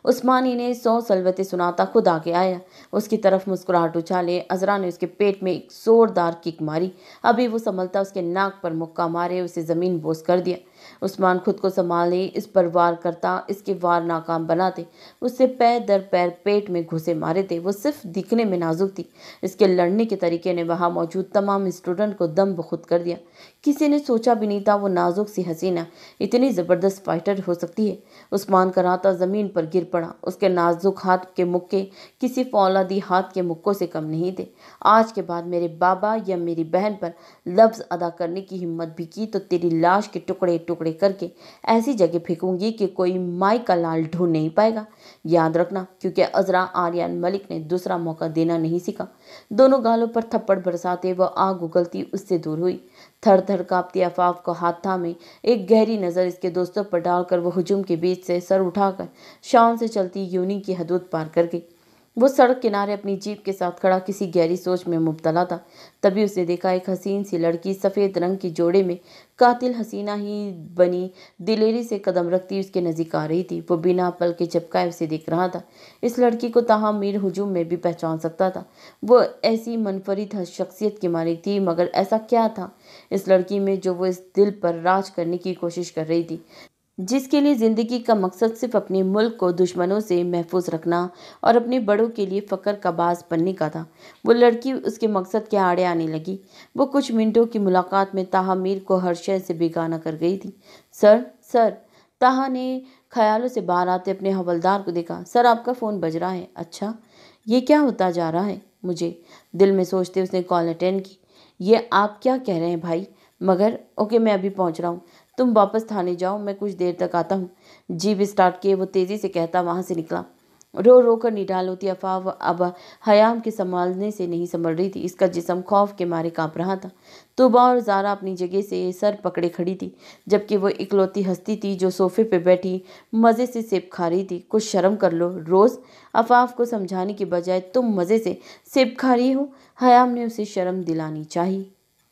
उस्मान इन्हें 100 सलवतें सुनाता खुद आगे आया। उसकी तरफ मुस्कुराहट उछाले अजरा ने उसके पेट में एक जोरदार किक मारी। अभी वो संभलता उसके नाक पर मुक्का मारे उसे जमीन बोस कर दिया। उस्मान खुद को संभाले इस पर वार करता इसके वार नाकाम बनाते। उससे पैर दर पैर पेट में घुसे मारे थे। वो सिर्फ दिखने में नाजुक थी, इसके लड़ने के तरीके ने वहां मौजूद तमाम स्टूडेंट को दम बखुद कर दिया। किसी ने सोचा भी नहीं था वो नाजुक सी हसीना इतनी जबरदस्त फाइटर हो सकती है। उस्मान कराता जमीन पर गिर पड़ा। उसके नाजुक हाथ के मुक्के किसी फौलादी हाथ के मुक्कों से कम नहीं थे। आज के बाद मेरे बाबा या मेरी बहन पर लफ्ज अदा करने की हिम्मत भी की तो तेरी लाश के टुकड़े टुकड़े करके ऐसी जगह फेंकूंगी कि कोई माई का लाल ढूंढ नहीं पाएगा। याद रखना, क्योंकि अजरा आर्यन मलिक ने दूसरा मौका देना नहीं सीखा। दोनों गालों पर थप्पड़ बरसाते वह आग उगलती उससे दूर हुई। थर थर कांपती अफाफ को हाथ थामे एक गहरी नज़र इसके दोस्तों पर डालकर वो हुजूम के बीच से सर उठाकर शान से चलती यूनी की हदूद पार कर गई। वो सड़क किनारे अपनी जीप के साथ खड़ा किसी गहरी सोच में मुब्तला था। तभी उसने देखा एक हसीन सी लड़की सफ़ेद रंग की जोड़े में कातिल हसीना ही बनी दिलेरी से कदम रखती उसके नज़दीक आ रही थी। वो बिना पल के झपकाए उसे देख रहा था। इस लड़की को ताहम मीर हुजूम में भी पहचान सकता था। वो ऐसी मनफरिद शख्सियत की मालिक थी, मगर ऐसा क्या था इस लड़की में जो वो इस दिल पर राज करने की कोशिश कर रही थी, जिसके लिए ज़िंदगी का मकसद सिर्फ अपने मुल्क को दुश्मनों से महफूज रखना और अपने बड़ों के लिए फ़ख्र का बाज़ बनने का था। वो लड़की उसके मकसद के आड़े आने लगी। वो कुछ मिनटों की मुलाकात में ताहा मीर को हर शय से बेगाना कर गई थी। सर। ताहा ने ख्यालों से बाहर आते अपने हवलदार को देखा। सर, आपका फ़ोन बज रहा है। अच्छा, ये क्या होता जा रहा है मुझे, दिल में सोचते उसने कॉल अटेंड की। ये आप क्या कह रहे हैं भाई? मगर ओके, मैं अभी पहुंच रहा हूँ, तुम वापस थाने जाओ, मैं कुछ देर तक आता हूँ। जीप स्टार्ट किए वो तेज़ी से कहता वहाँ से निकला। रो रो कर निढाल होती अफवाह अब हयाम के संभालने से नहीं संभल रही थी। इसका जिस्म खौफ के मारे कांप रहा था। तूबा और ज़ारा अपनी जगह से सर पकड़े खड़ी थी, जबकि वो इकलौती हस्ती थी जो सोफे पे बैठी मज़े से सेब खा रही थी। कुछ शर्म कर लो रोज़, अफाफ को समझाने की बजाय तुम मज़े से सेब खा रही हो। हयाम ने उसे शर्म दिलानी चाहिए।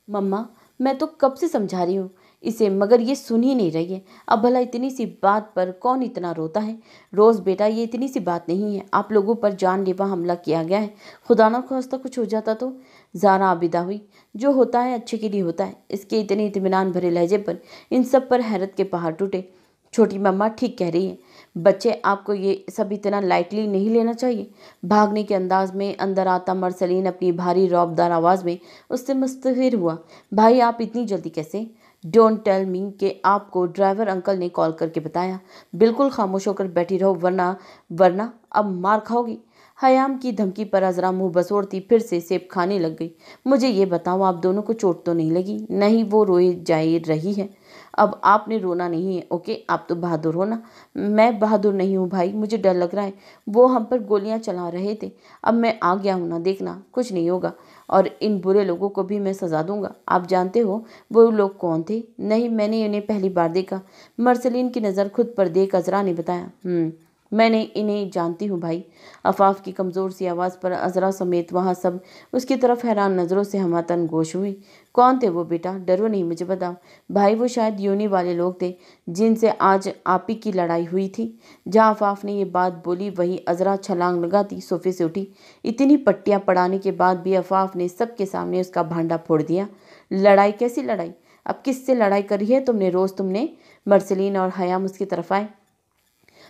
मम्मा, मैं तो कब से समझा रही हूँ इसे, मगर ये सुन ही नहीं रही है। अब भला इतनी सी बात पर कौन इतना रोता है। रोज़ बेटा, ये इतनी सी बात नहीं है, आप लोगों पर जानलेवा हमला किया गया है। खुदा ना खास्ता कुछ हो जाता तो। ज़ारा आबिदा हुई। जो होता है अच्छे के लिए होता है। इसके इतने इत्मीनान भरे लहजे पर इन सब पर हैरत के पहाड़ टूटे। छोटी मम्मा ठीक कह रही है बच्चे, आपको ये सब इतना लाइटली नहीं लेना चाहिए। भागने के अंदाज में अंदर आता मरसलीन अपनी भारी रौबदार आवाज़ में उससे मुस्तफिर हुआ। भाई, आप इतनी जल्दी कैसे? डोंट टेल मी कि आपको ड्राइवर अंकल ने कॉल करके बताया। बिल्कुल खामोश होकर बैठी रहो, वरना वरना अब मार खाओगी। हयाम की धमकी पर अजरा मुंह बसोड़ती फिर से सेब खाने लग गई। मुझे ये बताओ, आप दोनों को चोट तो नहीं लगी? नहीं, वो रोई जा रही है। अब आपने रोना नहीं है, ओके? आप तो बहादुर हो ना। मैं बहादुर नहीं हूँ भाई, मुझे डर लग रहा है। वो हम पर गोलियां चला रहे थे। अब मैं आ गया हूँ ना, देखना कुछ नहीं होगा। और इन बुरे लोगों को भी मैं सजा दूंगा। आप जानते हो वो लोग कौन थे? नहीं, मैंने इन्हें पहली बार देखा। मरसलीन की नज़र खुद पर देख अजरा ने बताया। मैंने इन्हें जानती हूँ भाई। अफाफ की कमज़ोर सी आवाज़ पर अजरा समेत वहाँ सब उसकी तरफ हैरान नज़रों से हमतन गोश हुई। कौन थे वो बेटा? डरो नहीं, मुझे बताओ। भाई, वो शायद यूनी वाले लोग थे जिनसे आज आप ही की लड़ाई हुई थी। जहाँ अफाफ ने ये बात बोली वहीं अजरा छलांग लगाती सोफे से उठी। इतनी पट्टियाँ पड़ाने के बाद भी अफाफ ने सबके सामने उसका भांडा फोड़ दिया। लड़ाई? कैसी लड़ाई? अब किससे लड़ाई करी है तुमने? रोज़ तुमने? मरसलीन और हयाम उसकी तरफ आए।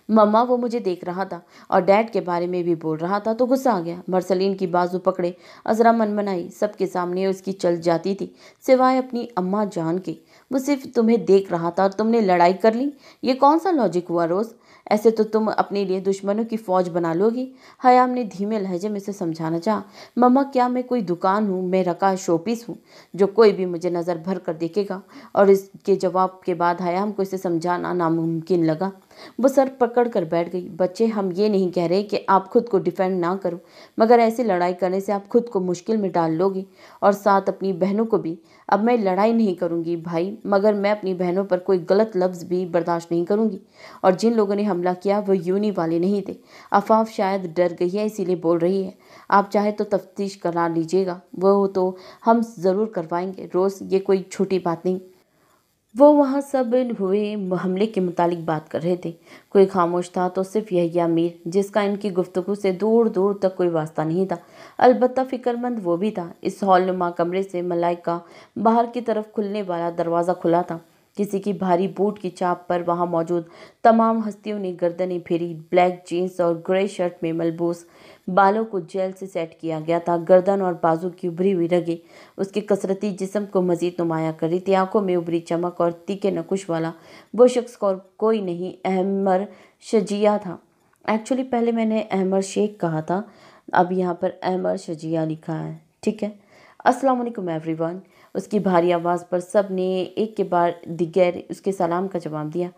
मम्मा, वो मुझे देख रहा था और डैड के बारे में भी बोल रहा था तो गुस्सा आ गया। मरसलीन की बाजू पकड़े अजरा मनमनाई। सबके सामने उसकी चल जाती थी, सिवाय अपनी अम्मा जान के। वो सिर्फ तुम्हें देख रहा था और तुमने लड़ाई कर ली। ये कौन सा लॉजिक हुआ रोज़? ऐसे तो तुम अपने लिए दुश्मनों की फौज बना लोगी। हयाम ने धीमे लहजे में से समझाना चाहा। मम्मा, क्या मैं कोई दुकान हूँ? मैं रखा शोपीस हूँ जो कोई भी मुझे नज़र भर कर देखेगा? और इसके जवाब के बाद हयाम को इसे समझाना नामुमकिन लगा। वो सर पकड़ कर बैठ गई। बच्चे, हम ये नहीं कह रहे कि आप खुद को डिफेंड ना करो, मगर ऐसी लड़ाई करने से आप खुद को मुश्किल में डाल लोगी और साथ अपनी बहनों को भी। अब मैं लड़ाई नहीं करूंगी भाई, मगर मैं अपनी बहनों पर कोई गलत लफ्ज़ भी बर्दाश्त नहीं करूंगी। और जिन लोगों ने हमला किया वो यूनी वाले नहीं थे। अफाफ शायद डर गई है इसीलिए बोल रही है। आप चाहे तो तफ्तीश करा लीजिएगा, वो तो हम ज़रूर करवाएंगे रोज़, ये कोई छोटी बात नहीं। वो वहाँ सब हुए हमले के मुतालिक बात कर रहे थे। कोई खामोश था तो सिर्फ यहिया मीर, जिसका इनकी गुफ्तगू से दूर दूर तक कोई वास्ता नहीं था। अलबत्ता फ़िक्रमंद वो भी था। इस हॉलनुमा कमरे से मलाइका बाहर की तरफ खुलने वाला दरवाज़ा खुला था। किसी की भारी बूट की चाप पर वहाँ मौजूद तमाम हस्तियों ने गर्दनें फेरी। ब्लैक जीन्स और ग्रे शर्ट में मलबूस, बालों को जेल से सेट किया गया था। गर्दन और बाजू की उभरी हुई रगें उसके कसरती जिस्म को मजीद नुमाया कर रही थी। आंखों में उभरी चमक और तीखे नकुश वाला वो शख्स कोई नहीं, अहमर शजिया था। एक्चुअली पहले मैंने अहमर शेख कहा था, अब यहाँ पर अहमर शजिया लिखा है, ठीक है। अस्सलाम वालेकुम एवरीवन। उसकी भारी आवाज़ पर सब ने एक के बाद दिगैर उसके सलाम का जवाब दिया।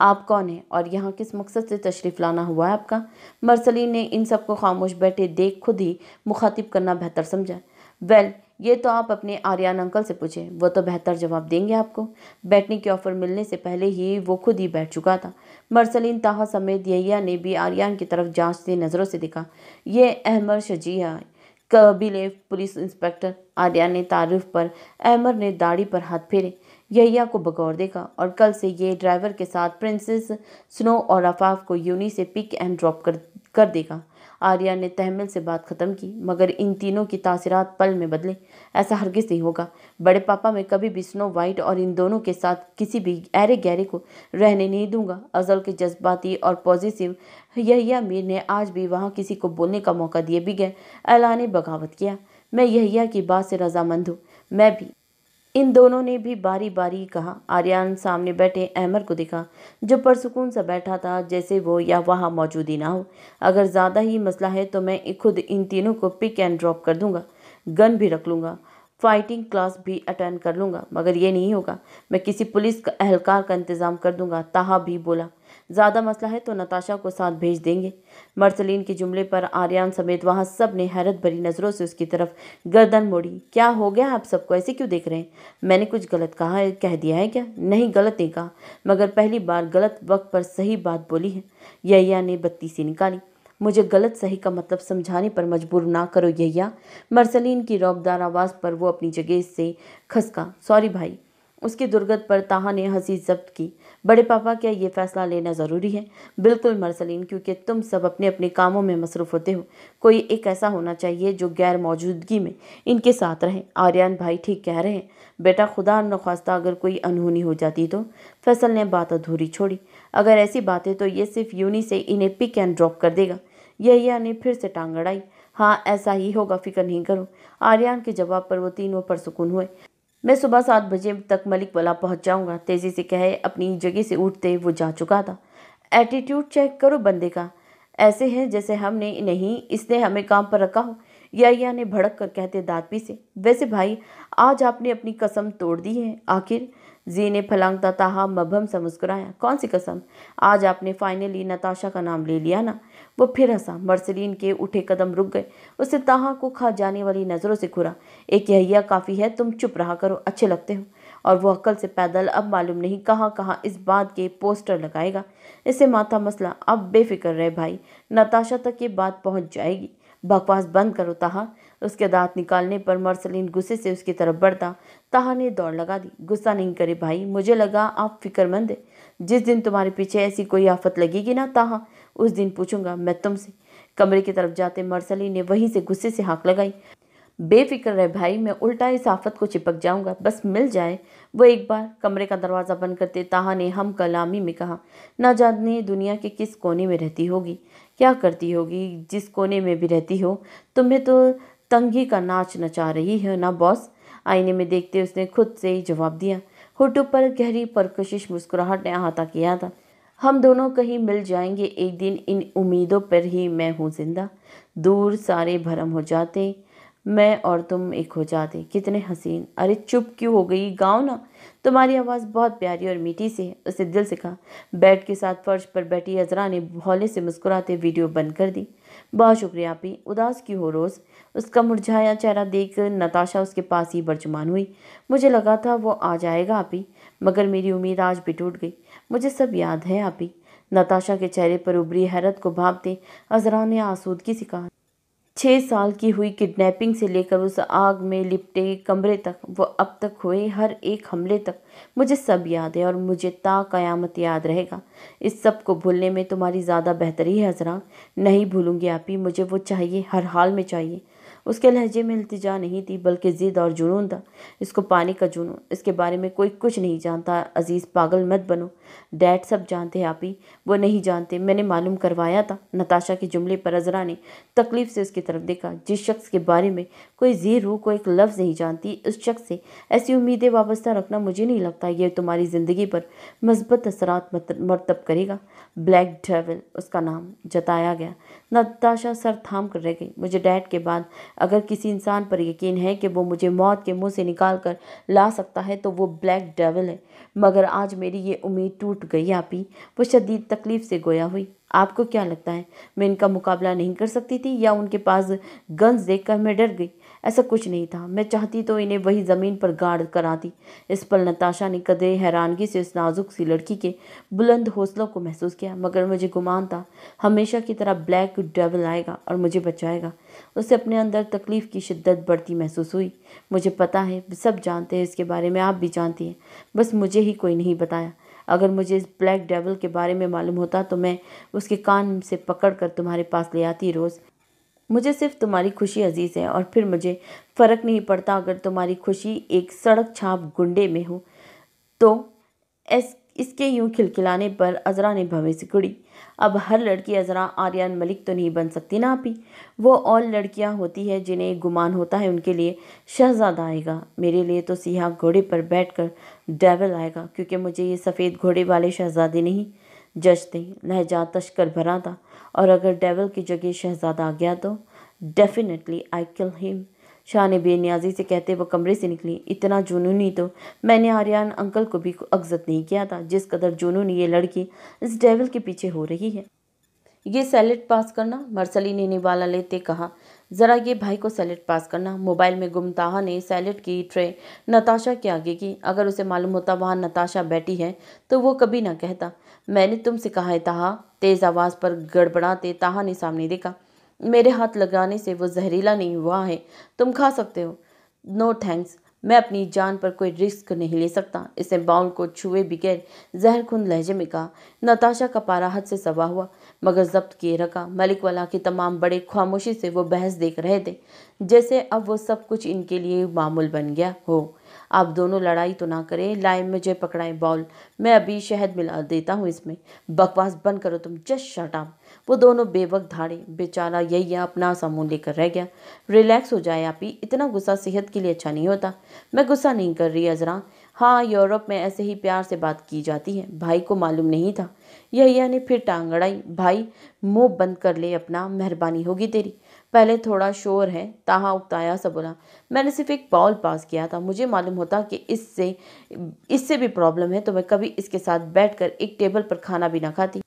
आप कौन हैं और यहाँ किस मकसद से तशरीफ़ लाना हुआ है आपका? मरसलीन ने इन सबको खामोश बैठे देख खुद ही मुखातिब करना बेहतर समझा। वेल, ये तो आप अपने आर्यन अंकल से पूछें, वो तो बेहतर जवाब देंगे आपको। बैठने की ऑफ़र मिलने से पहले ही वो खुद ही बैठ चुका था। मरसलीन ताहा समेत यहिया ने भी आर्यन की तरफ जांचती नज़रों से देखा। ये अहमर शजिया कबीले पुलिस इंस्पेक्टर। आर्यन ने तारुफ पर अहमर ने दाढ़ी पर हाथ फेरे। यहिया को बगौर देखा। और कल से ये ड्राइवर के साथ प्रिंसेस स्नो और अफाफ को यूनी से पिक एंड ड्रॉप कर देगा। आर्या ने तहम्मुल से बात ख़त्म की, मगर इन तीनों की तासीरात पल में बदले। ऐसा हरगिज़ नहीं होगा। बड़े पापा, मैं कभी भी स्नो वाइट और इन दोनों के साथ किसी भी ऐरे गहरे को रहने नहीं दूंगा। अज़ल के जज्बाती और पॉजिटिव यहिया मीर ने आज भी वहाँ किसी को बोलने का मौका दिए बगैर ऐलान बगावत किया। मैं यहिया की बात से रजामंद हूँ। मैं भी। इन दोनों ने भी बारी बारी कहा। आर्यन सामने बैठे अहमर को देखा, जो परसुकून सा बैठा था, जैसे वो या वहाँ मौजूद ही ना हो। अगर ज़्यादा ही मसला है तो मैं खुद इन तीनों को पिक एंड ड्रॉप कर दूंगा, गन भी रख लूँगा। फाइटिंग क्लास भी अटेंड कर लूँगा, मगर ये नहीं होगा। मैं किसी पुलिस एहलकार का इंतज़ाम कर दूंगा। ताहा भी बोला, ज़्यादा मसला है तो नताशा को साथ भेज देंगे। मर्सलीन के जुमले पर आर्यन समेत वहाँ सब ने हैरत भरी नज़रों से उसकी तरफ गर्दन मोड़ी। क्या हो गया आप सबको, ऐसे क्यों देख रहे हैं? मैंने कुछ गलत कह दिया है क्या? नहीं, गलत नहीं कहा, मगर पहली बार गलत वक्त पर सही बात बोली है। यहिया ने बत्ती सी निकाली। मुझे गलत सही का मतलब समझाने पर मजबूर ना करो यहिया। मर्सलीन की रौबदार आवाज़ पर वो अपनी जगह से खसका। सॉरी भाई। उसकी दुर्गत पर ताहा ने हंसी जब्त की। बड़े पापा, क्या ये फैसला लेना ज़रूरी है? बिल्कुल मर्सलीन, क्योंकि तुम सब अपने अपने कामों में मसरूफ़ होते हो। कोई एक ऐसा होना चाहिए जो गैर मौजूदगी में इनके साथ रहे। आर्यन भाई ठीक कह रहे हैं बेटा, खुदा न ख्वास्ता अगर कोई अनहोनी हो जाती तो। फैसल ने बात अधूरी छोड़ी। अगर ऐसी बात है तो ये सिर्फ यूनी से इन्हें पिक एंड ड्रॉप कर देगा। यहिया ने फिर से टांग अड़ाई। हाँ, ऐसा ही होगा, फिक्र नहीं करो। आर्यन के जवाब पर वो तीनों परसुकून हुए। मैं सुबह 7 बजे तक मलिक वाला पहुंच जाऊंगा, तेजी से कहे अपनी जगह से उठते वो जा चुका था। एटीट्यूड चेक करो बंदे का, ऐसे है जैसे हमने नहीं इसने हमें काम पर रखा हो। यहिया ने भड़क कर कहते दांत पीसे। वैसे भाई, आज आपने अपनी कसम तोड़ दी है आखिर। जी ने फलांगता ताहा मबहम सा मुस्कुराया। कौन सी कसम? आज आपने फाइनली नताशा का नाम ले लिया ना। वो फिर हंसा। मर्सलीन के उठे कदम रुक गए। उसे ताहा को खा जाने वाली नजरों से घूरा। एक यहिया काफ़ी है, तुम चुप रहा करो, अच्छे लगते हो। और वो अक्ल से पैदल अब मालूम नहीं कहाँ कहाँ इस बात के पोस्टर लगाएगा। इससे माथा मसला। अब बेफिक्र रहे भाई, नताशा तक ये बात पहुंच जाएगी। बकवास बंद करो ताहा। उसके दांत निकालने पर मर्सलीन गुस्से से उसकी तरफ बढ़ता। ताहा ने दौड़ लगा दी। गुस्सा नहीं करे भाई, मुझे लगा आप फिक्रमंद है। जिस दिन तुम्हारे पीछे ऐसी कोई आफत लगेगी ना ताहा, उस दिन पूछूंगा मैं तुमसे। कमरे की तरफ जाते मर्सलीन ने वहीं से गुस्से से हाँक लगाई। बेफिक्र रहे भाई, मैं उल्टा इस आफत को चिपक जाऊंगा, बस मिल जाए वो एक बार। कमरे का दरवाज़ा बंद करते ताहा ने हम कलामी में कहा, ना जाने दुनिया के किस कोने में रहती होगी, क्या करती होगी। जिस कोने में भी रहती हो, तुम्हें तो तंगी का नाच नचा रही है ना बॉस। आईने में देखते उसने खुद से ही जवाब दिया। होठों पर गहरी परकशिश मुस्कुराहट ने अहाता किया था। हम दोनों कहीं मिल जाएंगे एक दिन, इन उम्मीदों पर ही मैं हूँ जिंदा। दूर सारे भरम हो जाते, मैं और तुम एक हो जाते। कितने हसीन। अरे चुप क्यों हो गई, गाओ ना। तुम्हारी आवाज़ बहुत प्यारी और मीठी सी है, उसे दिल से कहा। बेड के साथ फर्श पर बैठी अजरा ने भोले से मुस्कुराते वीडियो बंद कर दी। बहुत शुक्रिया आपी। उदास क्यों हो रोज़? उसका मुरझाया चेहरा देख नताशा उसके पास ही बर्जुमान हुई। मुझे लगा था वो आ जाएगा आपी, मगर मेरी उम्मीद आज भी टूट गई। मुझे सब याद है आपी। नताशा के चेहरे पर उभरी हैरत को भांपते अजरा ने आसूदगी से कहा। 6 साल की हुई किडनैपिंग से लेकर उस आग में लिपटे कमरे तक, वो अब तक हुए हर एक हमले तक, मुझे सब याद है और मुझे ता कयामत याद रहेगा। इस सब को भूलने में तुम्हारी ज़्यादा बेहतरी है अजरा। नहीं भूलूंगी आपी, मुझे वो चाहिए, हर हाल में चाहिए। उसके लहजे में इल्तिजा नहीं थी बल्कि ज़िद और जुनून था। इसको पाने का जुनून। इसके बारे में कोई कुछ नहीं जानता अजीज़, पागल मत बनो। डैड सब जानते हैं आपी। वो नहीं जानते, मैंने मालूम करवाया था। नताशा के जुमले पर अजरा ने तकलीफ से उसकी तरफ देखा। जिस शख्स के बारे में कोई जी रूह को एक लफ्ज़ नहीं जानती, उस शख्स से ऐसी उम्मीदें वाबस्ता रखना मुझे नहीं लगता ये तुम्हारी ज़िंदगी पर مثبت असरात मरतब करेगा। ब्लैक डेविल उसका नाम जताया गया। नताशा सर थाम कर रह गई। मुझे डैड के बाद अगर किसी इंसान पर यकीन है कि वो मुझे मौत के मुंह से निकाल कर ला सकता है तो वो ब्लैक डेविल है, मगर आज मेरी ये उम्मीद टूट गई आपी। वो शदीद तकलीफ से गोया हुई। आपको क्या लगता है मैं इनका मुकाबला नहीं कर सकती थी, या उनके पास गन्स देखकर मैं डर गई? ऐसा कुछ नहीं था। मैं चाहती तो इन्हें वही ज़मीन पर गाड़ कर आती। इस पल नताशा ने कदरे हैरानगी से उस नाजुक सी लड़की के बुलंद हौसलों को महसूस किया, मगर मुझे गुमान था हमेशा की तरह ब्लैक डेविल आएगा और मुझे बचाएगा। उसे अपने अंदर तकलीफ़ की शिद्दत बढ़ती महसूस हुई। मुझे पता है, सब जानते हैं इसके बारे में, आप भी जानती हैं, बस मुझे ही कोई नहीं बताया। अगर मुझे इस ब्लैक डेविल के बारे में मालूम होता तो मैं उसके कान से पकड़ कर तुम्हारे पास ले आती रोज़। मुझे सिर्फ तुम्हारी खुशी अजीज़ है, और फिर मुझे फ़र्क नहीं पड़ता अगर तुम्हारी खुशी एक सड़क छाप गुंडे में हो तो। इसके यूं खिलखिलाने पर अजरा ने भवें से कुड़ी। अब हर लड़की अजरा आर्यन मलिक तो नहीं बन सकती ना आपी। वो और लड़कियां होती है जिन्हें गुमान होता है उनके लिए शहजादा आएगा, मेरे लिए तो सियाह घोड़े पर बैठकर डेविल आएगा, क्योंकि मुझे ये सफ़ेद घोड़े वाले शहजादे नहीं जचते। लहजा तश्कर भरा था। और अगर डेविल की जगह शहजादा आ गया तो definitely I kill him. Shah ने बेनियाजी से कहते वो कमरे से निकली। इतना जुनूनी तो मैंने आर्यन अंकल को भी अगजत नहीं किया था, जिस कदर जुनूनी ये लड़की इस डेविल के पीछे हो रही है। ये सैलेड पास करना, मर्सली ने निवाला लेते कहा। जरा ये भाई को सैलेड पास करना। मोबाइल में गुम ताहा ने सैलेड की ट्रे नताशा के आगे की। अगर उसे मालूम होता वहाँ नताशा बैठी है तो वो कभी ना कहता, मैंने तुमसे कहा है ताहा। तेज आवाज पर गड़बड़ाते ताहा ने सामने देखा। मेरे हाथ लगाने से वो जहरीला नहीं हुआ है, तुम खा सकते हो। नो थैंक्स, मैं अपनी जान पर कोई रिस्क नहीं ले सकता। इसने बाउल को छुए बगैर जहरखुंद लहजे में कहा। नताशा का पारा हद से सवा हुआ, मगर जब्त किए रखा। मलिक वाला की तमाम बड़े खामोशी से वो बहस देख रहे थे, जैसे अब वो सब कुछ इनके लिए मामूल बन गया हो। आप दोनों लड़ाई तो ना करें, लाए मुझे पकड़ाए बाउल, मैं अभी शहद मिला देता हूँ इसमें। बकवास बंद करो तुम, जस्ट शट अप। वो दोनों बेवक्त धाड़े। बेचारा यही अपना सा मुंह लेकर रह गया। रिलैक्स हो जाए आप ही, इतना गुस्सा सेहत के लिए अच्छा नहीं होता। मैं गुस्सा नहीं कर रही अजरा। हाँ, यूरोप में ऐसे ही प्यार से बात की जाती है। भाई को मालूम नहीं था। यहिया ने फिर टांग अड़ाई। भाई मुंह बंद कर ले अपना, मेहरबानी होगी तेरी। पहले थोड़ा शोर है, ताहा उकताया सा बोला। मैंने सिर्फ एक बाउल पास किया था। मुझे मालूम होता कि इससे भी प्रॉब्लम है तो मैं कभी इसके साथ बैठकर एक टेबल पर खाना भी ना खाती।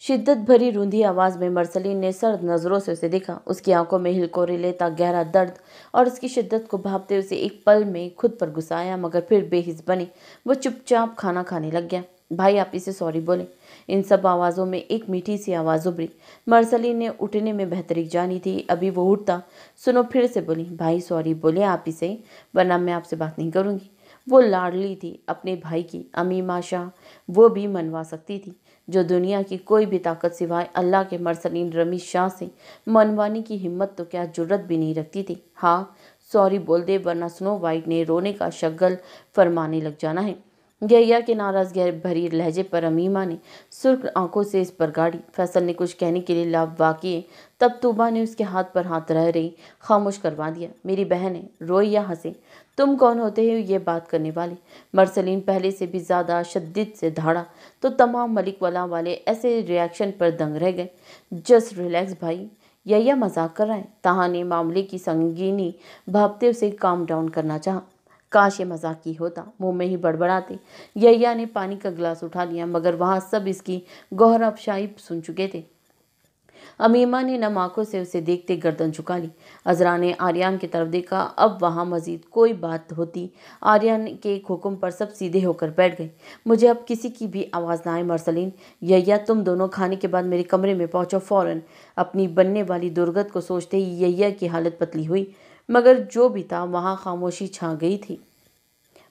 शिद्दत भरी रूंधी आवाज में मर्सलीन ने सर्द नजरों से उसे देखा। उसकी आंखों में हिलकोरे लेता गहरा दर्द और उसकी शिद्दत को भांपते उसे एक पल में खुद पर गुस्साया, मगर फिर बेहिस बनी वो चुपचाप खाना खाने लग गया। भाई आप इसे सॉरी बोले। इन सब आवाज़ों में एक मीठी सी आवाज़ उभरी। मर्सलीन ने उठने में बेहतरी जानी थी, अभी वो उठता। सुनो, फिर से बोली, भाई सॉरी बोले आप इसे, वरना मैं आपसे बात नहीं करूँगी। वो लाडली थी अपने भाई की, अमीमा शाह, वो भी मनवा सकती थी, जो दुनिया की कोई भी ताकत सिवाय अल्लाह के मरसलीन रमीज शाह से मनवाने की हिम्मत तो क्या जुर्रत भी नहीं रखती थी। हाँ सॉरी बोल दे, वरना स्नो वाइट ने रोने का शगल फरमाने लग जाना है। गैया के नाराज गैर भरी लहजे पर अमीमा ने सुर्ख आंखों से इस पर गाड़ी। फैसल ने कुछ कहने के लिए लाभ वाकिए, तब तूबा ने उसके हाथ पर हाथ रह रही खामोश करवा दिया। मेरी बहन है, रोए या हंसे, तुम कौन होते हो ये बात करने वाले। मरसलीन पहले से भी ज्यादा शद्दिद से धाड़ा तो तमाम मलिक वाला वाले ऐसे रिएक्शन पर दंग रह गए। जस्ट रिलैक्स भाई, यह मजाक कर रहा है। ताहा ने मामले की संगीनी भापते उसे काम डाउन करना चाहा। काश ये मजाक की होता, मुंह में ही बड़बड़ाते। यहिया ने पानी का गिलास उठा लिया, मगर वहां सब इसकी गौहर अफशाई सुन चुके थे। अमीमा ने नम आंखों से उसे देखते गर्दन झुका ली। अजरा ने आर्यन की तरफ देखा। अब वहां मजीद कोई बात होती, आर्यन के एक हुक्म पर सब सीधे होकर बैठ गए। मुझे अब किसी की भी आवाज़ ना आए मरसलीन। यहिया तुम दोनों खाने के बाद मेरे कमरे में पहुंचो फौरन। अपनी बनने वाली दुर्गत को सोचते ही यहिया की हालत पतली हुई, मगर जो भी था वहां खामोशी छा गई थी।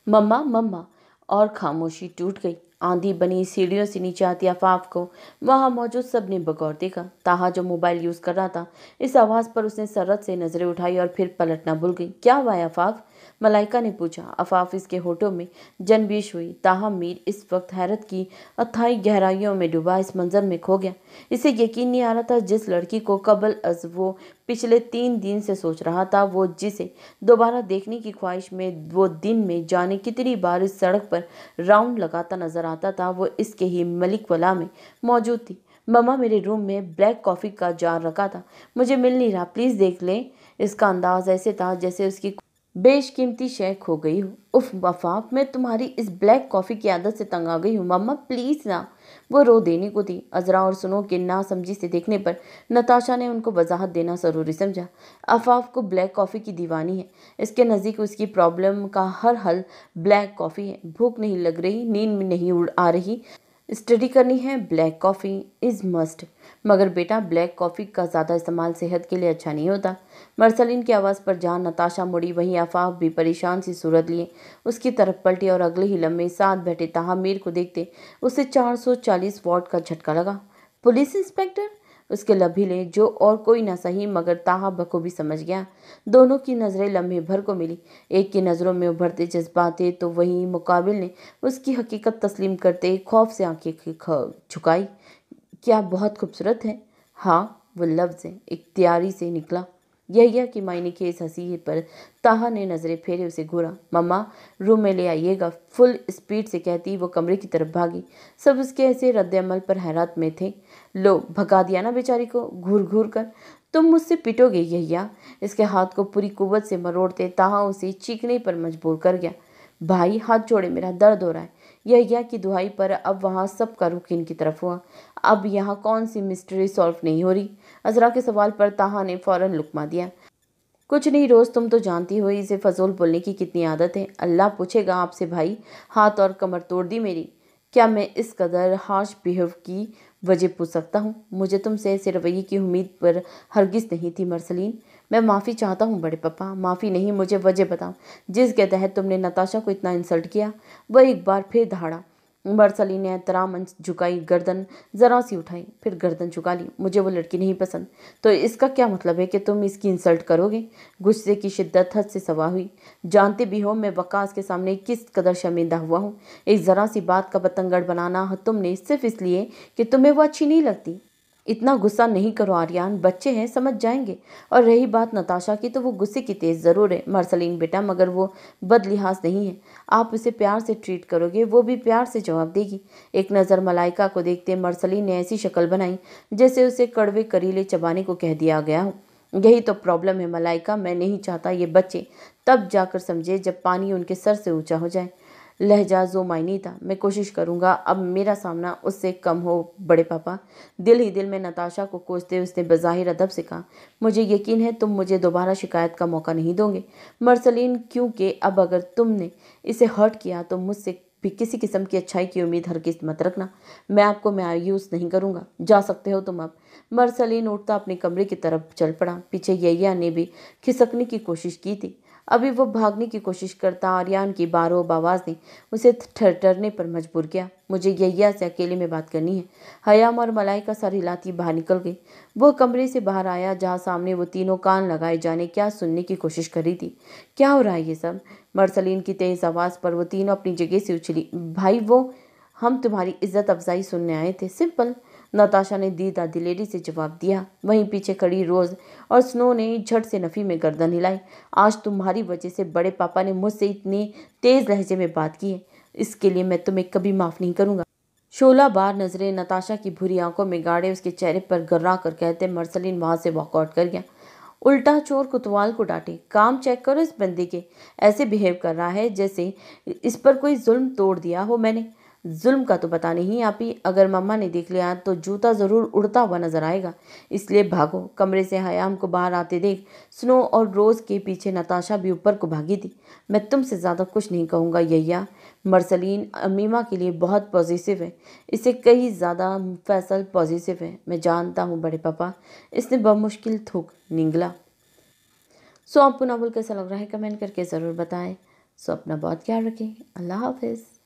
मम्मा मम्मा, और खामोशी टूट गई। आंधी बनी सीढ़ियों से नीचे आती आफाफ को वहां मौजूद सब ने बगौर देखा। ताहा जो मोबाइल यूज कर रहा था, इस आवाज पर उसने सरत से नजरें उठाई और फिर पलटना भूल गई। क्या हुआ है आफाफ? मलाइका ने पूछा। आफाफ इसके होठों में जनबीश हुई। ताहा मीर इस वक्त हैरत की अथाई गहराइयों में डूबा इस मंजर में खो गया। इसे यकीन नहीं आ रहा था, जिस लड़की को कबल अज वो पिछले 3 दिन से सोच रहा था, वो जिसे दोबारा देखने की ख्वाहिश में वो दिन में जाने कितनी बार इस सड़क पर राउंड लगाता नजर आता था, वो इसके ही मलिक वला में मौजूद थी। मम्मा, मेरे रूम में ब्लैक कॉफ़ी का जार रखा था, मुझे मिल नहीं रहा, प्लीज़ देख लें। इसका अंदाज ऐसे था जैसे उसकी बेशकीमती शय खो गई हो। उफ वफाक, मैं तुम्हारी इस ब्लैक कॉफ़ी की आदत से तंग आ गई हूँ। मम्मा प्लीज़ ना। वो रो देने को थी। अजरा और सुनो के ना समझी से देखने पर नताशा ने उनको वजाहत देना ज़रूरी समझा। आफाफ को ब्लैक कॉफ़ी की दीवानी है। इसके नज़दीक उसकी प्रॉब्लम का हर हल ब्लैक कॉफ़ी है। भूख नहीं लग रही, नींद नहीं आ रही, स्टडी करनी है, ब्लैक कॉफ़ी इज़ मस्ट। मगर बेटा, ब्लैक कॉफ़ी का ज़्यादा इस्तेमाल सेहत के लिए अच्छा नहीं होता। मरसलीन की आवाज़ पर जहाँ नताशा मुड़ी, वहीं आफाफ भी परेशान सी सूरत लिए उसकी तरफ पलटी और अगले ही लम्हे साथ बैठे ताहा मीर को देखते उसे 440 वॉट का झटका लगा। Police inspector? उसके लब हिले, जो और कोई ना सही मगर ताहा बखूबी समझ गया। दोनों की नज़रें लम्हे भर को मिली। एक की नज़रों में उभरते जज्बात थे तो वहीं मुकाबिल ने उसकी हकीकत तस्लीम करते खौफ से आंखें झुकाई। क्या बहुत खूबसूरत है? हाँ, वो लफ्ज़ इख्तियारी से निकला। यहिया की मायने की इस हंसी पर ताहा ने नजरें फेरे उसे घूरा। मम्मा रूम में ले आइएगा, फुल स्पीड से कहती वो कमरे की तरफ भागी। सब उसके ऐसे रद्द अमल पर हैरत में थे। लो भगा दिया ना बेचारी को घूर घूर कर। तुम मुझसे पिटोगे यहिया। इसके हाथ को पूरी कुव्वत से मरोड़ते ताहा उसे चीखने पर मजबूर कर गया। भाई हाथ छोड़े, मेरा दर्द हो रहा है। यहिया की दुहाई पर अब वहाँ सबका रुख इनकी तरफ हुआ। अब यहाँ कौन सी मिस्ट्री सॉल्व नहीं हो रही। अजरा के सवाल पर ताहा ने फौरन लुकमा दिया। कुछ नहीं रोज़, तुम तो जानती हो इसे फजूल बोलने की कितनी आदत है। अल्लाह पूछेगा आपसे भाई, हाथ और कमर तोड़ दी मेरी। क्या मैं इस कदर हार्श बिहेव की वजह पूछ सकता हूँ? मुझे तुमसे ऐसे रवैये की उम्मीद पर हरगिज़ नहीं थी मरसलीन। मैं माफ़ी चाहता हूँ बड़े पापा। माफ़ी नहीं, मुझे वजह बताओ जिसके तहत तुमने नताशा को इतना इंसल्ट किया। वह एक बार फिर दहाड़ा। मरसली ने एहतरामन झुकाई गर्दन जरा सी उठाई, फिर गर्दन झुका ली। मुझे वो लड़की नहीं पसंद। तो इसका क्या मतलब है कि तुम इसकी इंसल्ट करोगे? गुस्से की शिद्दत हद से सवा हुई। जानते भी हो मैं वकास के सामने किस कदर शर्मिंदा हुआ हूँ। एक ज़रा सी बात का बतंगड़ बनाना तुमने सिर्फ इसलिए कि तुम्हें वो अच्छी नहीं लगती। इतना गुस्सा नहीं करो आर्यन, बच्चे हैं, समझ जाएंगे। और रही बात नताशा की, तो वो गुस्से की तेज ज़रूर है मरसलीन बेटा, मगर वो बदलिहाज नहीं है। आप उसे प्यार से ट्रीट करोगे, वो भी प्यार से जवाब देगी। एक नज़र मलाइका को देखते मरसलीन ने ऐसी शक्ल बनाई जैसे उसे कड़वे करीले चबाने को कह दिया गया हो। यही तो प्रॉब्लम है मलाइका, मैं नहीं चाहता ये बच्चे तब जाकर समझे जब पानी उनके सर से ऊंचा हो जाए। लहजा जो मायनी था। मैं कोशिश करूंगा अब मेरा सामना उससे कम हो बड़े पापा। दिल ही दिल में नताशा को कोसते उसने बज़ाहिर अदब से कहा। मुझे यकीन है तुम मुझे दोबारा शिकायत का मौका नहीं दोगे मरसलीन, क्योंकि अब अगर तुमने इसे हर्ट किया तो मुझसे भी किसी किस्म की अच्छाई की उम्मीद हरगिज़ मत रखना। मैं आपको मायूस नहीं करूंगा। जा सकते हो तुम अब। मरसलीन उठता अपने कमरे की तरफ चल पड़ा। पीछे यैया ने भी खिसकने की कोशिश की थी। अभी वो भागने की कोशिश करता आर्यन की बारोब आवाज़ ने उसे ठरठरने पर मजबूर किया। मुझे यैया से अकेले में बात करनी है। हयाम और मलाइका सर हिलाती बाहर निकल गई। वो कमरे से बाहर आया जहाँ सामने वो तीनों कान लगाए जाने क्या सुनने की कोशिश कर रही थी। क्या हो रहा है ये सब? मरसलीन की तेज आवाज़ पर वो तीनों अपनी जगह से उछली। भाई वो हम तुम्हारी इज्जत अफजाई सुनने आए थे, सिंपल। नताशा ने दीदा दिलेरी से जवाब दिया। वहीं पीछे खड़ी रोज़ और स्नो ने झट से नफ़ी में गर्दन हिलाई। आज तुम्हारी वजह से बड़े पापा ने मुझसे इतनी तेज़ लहजे में बात की है, इसके लिए मैं तुम्हें कभी माफ़ नहीं करूँगा। 16 बार नजरें नताशा की भूरी आंखों में गाड़े उसके चेहरे पर गर्रा कर कहते मरसलीन वहां से वॉकआउट कर गया। उल्टा चोर कोतवाल को डांटे। काम चेक करो इस बंदे के, ऐसे बिहेव कर रहा है जैसे इस पर कोई जुल्म तोड़ दिया हो मैंने। जुल्म का तो पता नहीं आप ही, अगर मम्मा ने देख लिया तो जूता ज़रूर उड़ता हुआ नजर आएगा, इसलिए भागो। कमरे से हयाम को बाहर आते देख स्नो और रोज़ के पीछे नताशा भी ऊपर को भागी थी। मैं तुमसे ज़्यादा कुछ नहीं कहूँगा यैया। मरसलीन अमीमा के लिए बहुत पॉजिटिव है, इससे कहीं ज़्यादा फैसल पॉजिटिव है। मैं जानता हूँ बड़े पापा, इसने बमुश्किल थूक निगला। सो आपको नावल कैसा लग रहा है कमेंट करके ज़रूर बताएं। सो अपना बहुत ख्याल रखें। अल्लाह हाफिज़।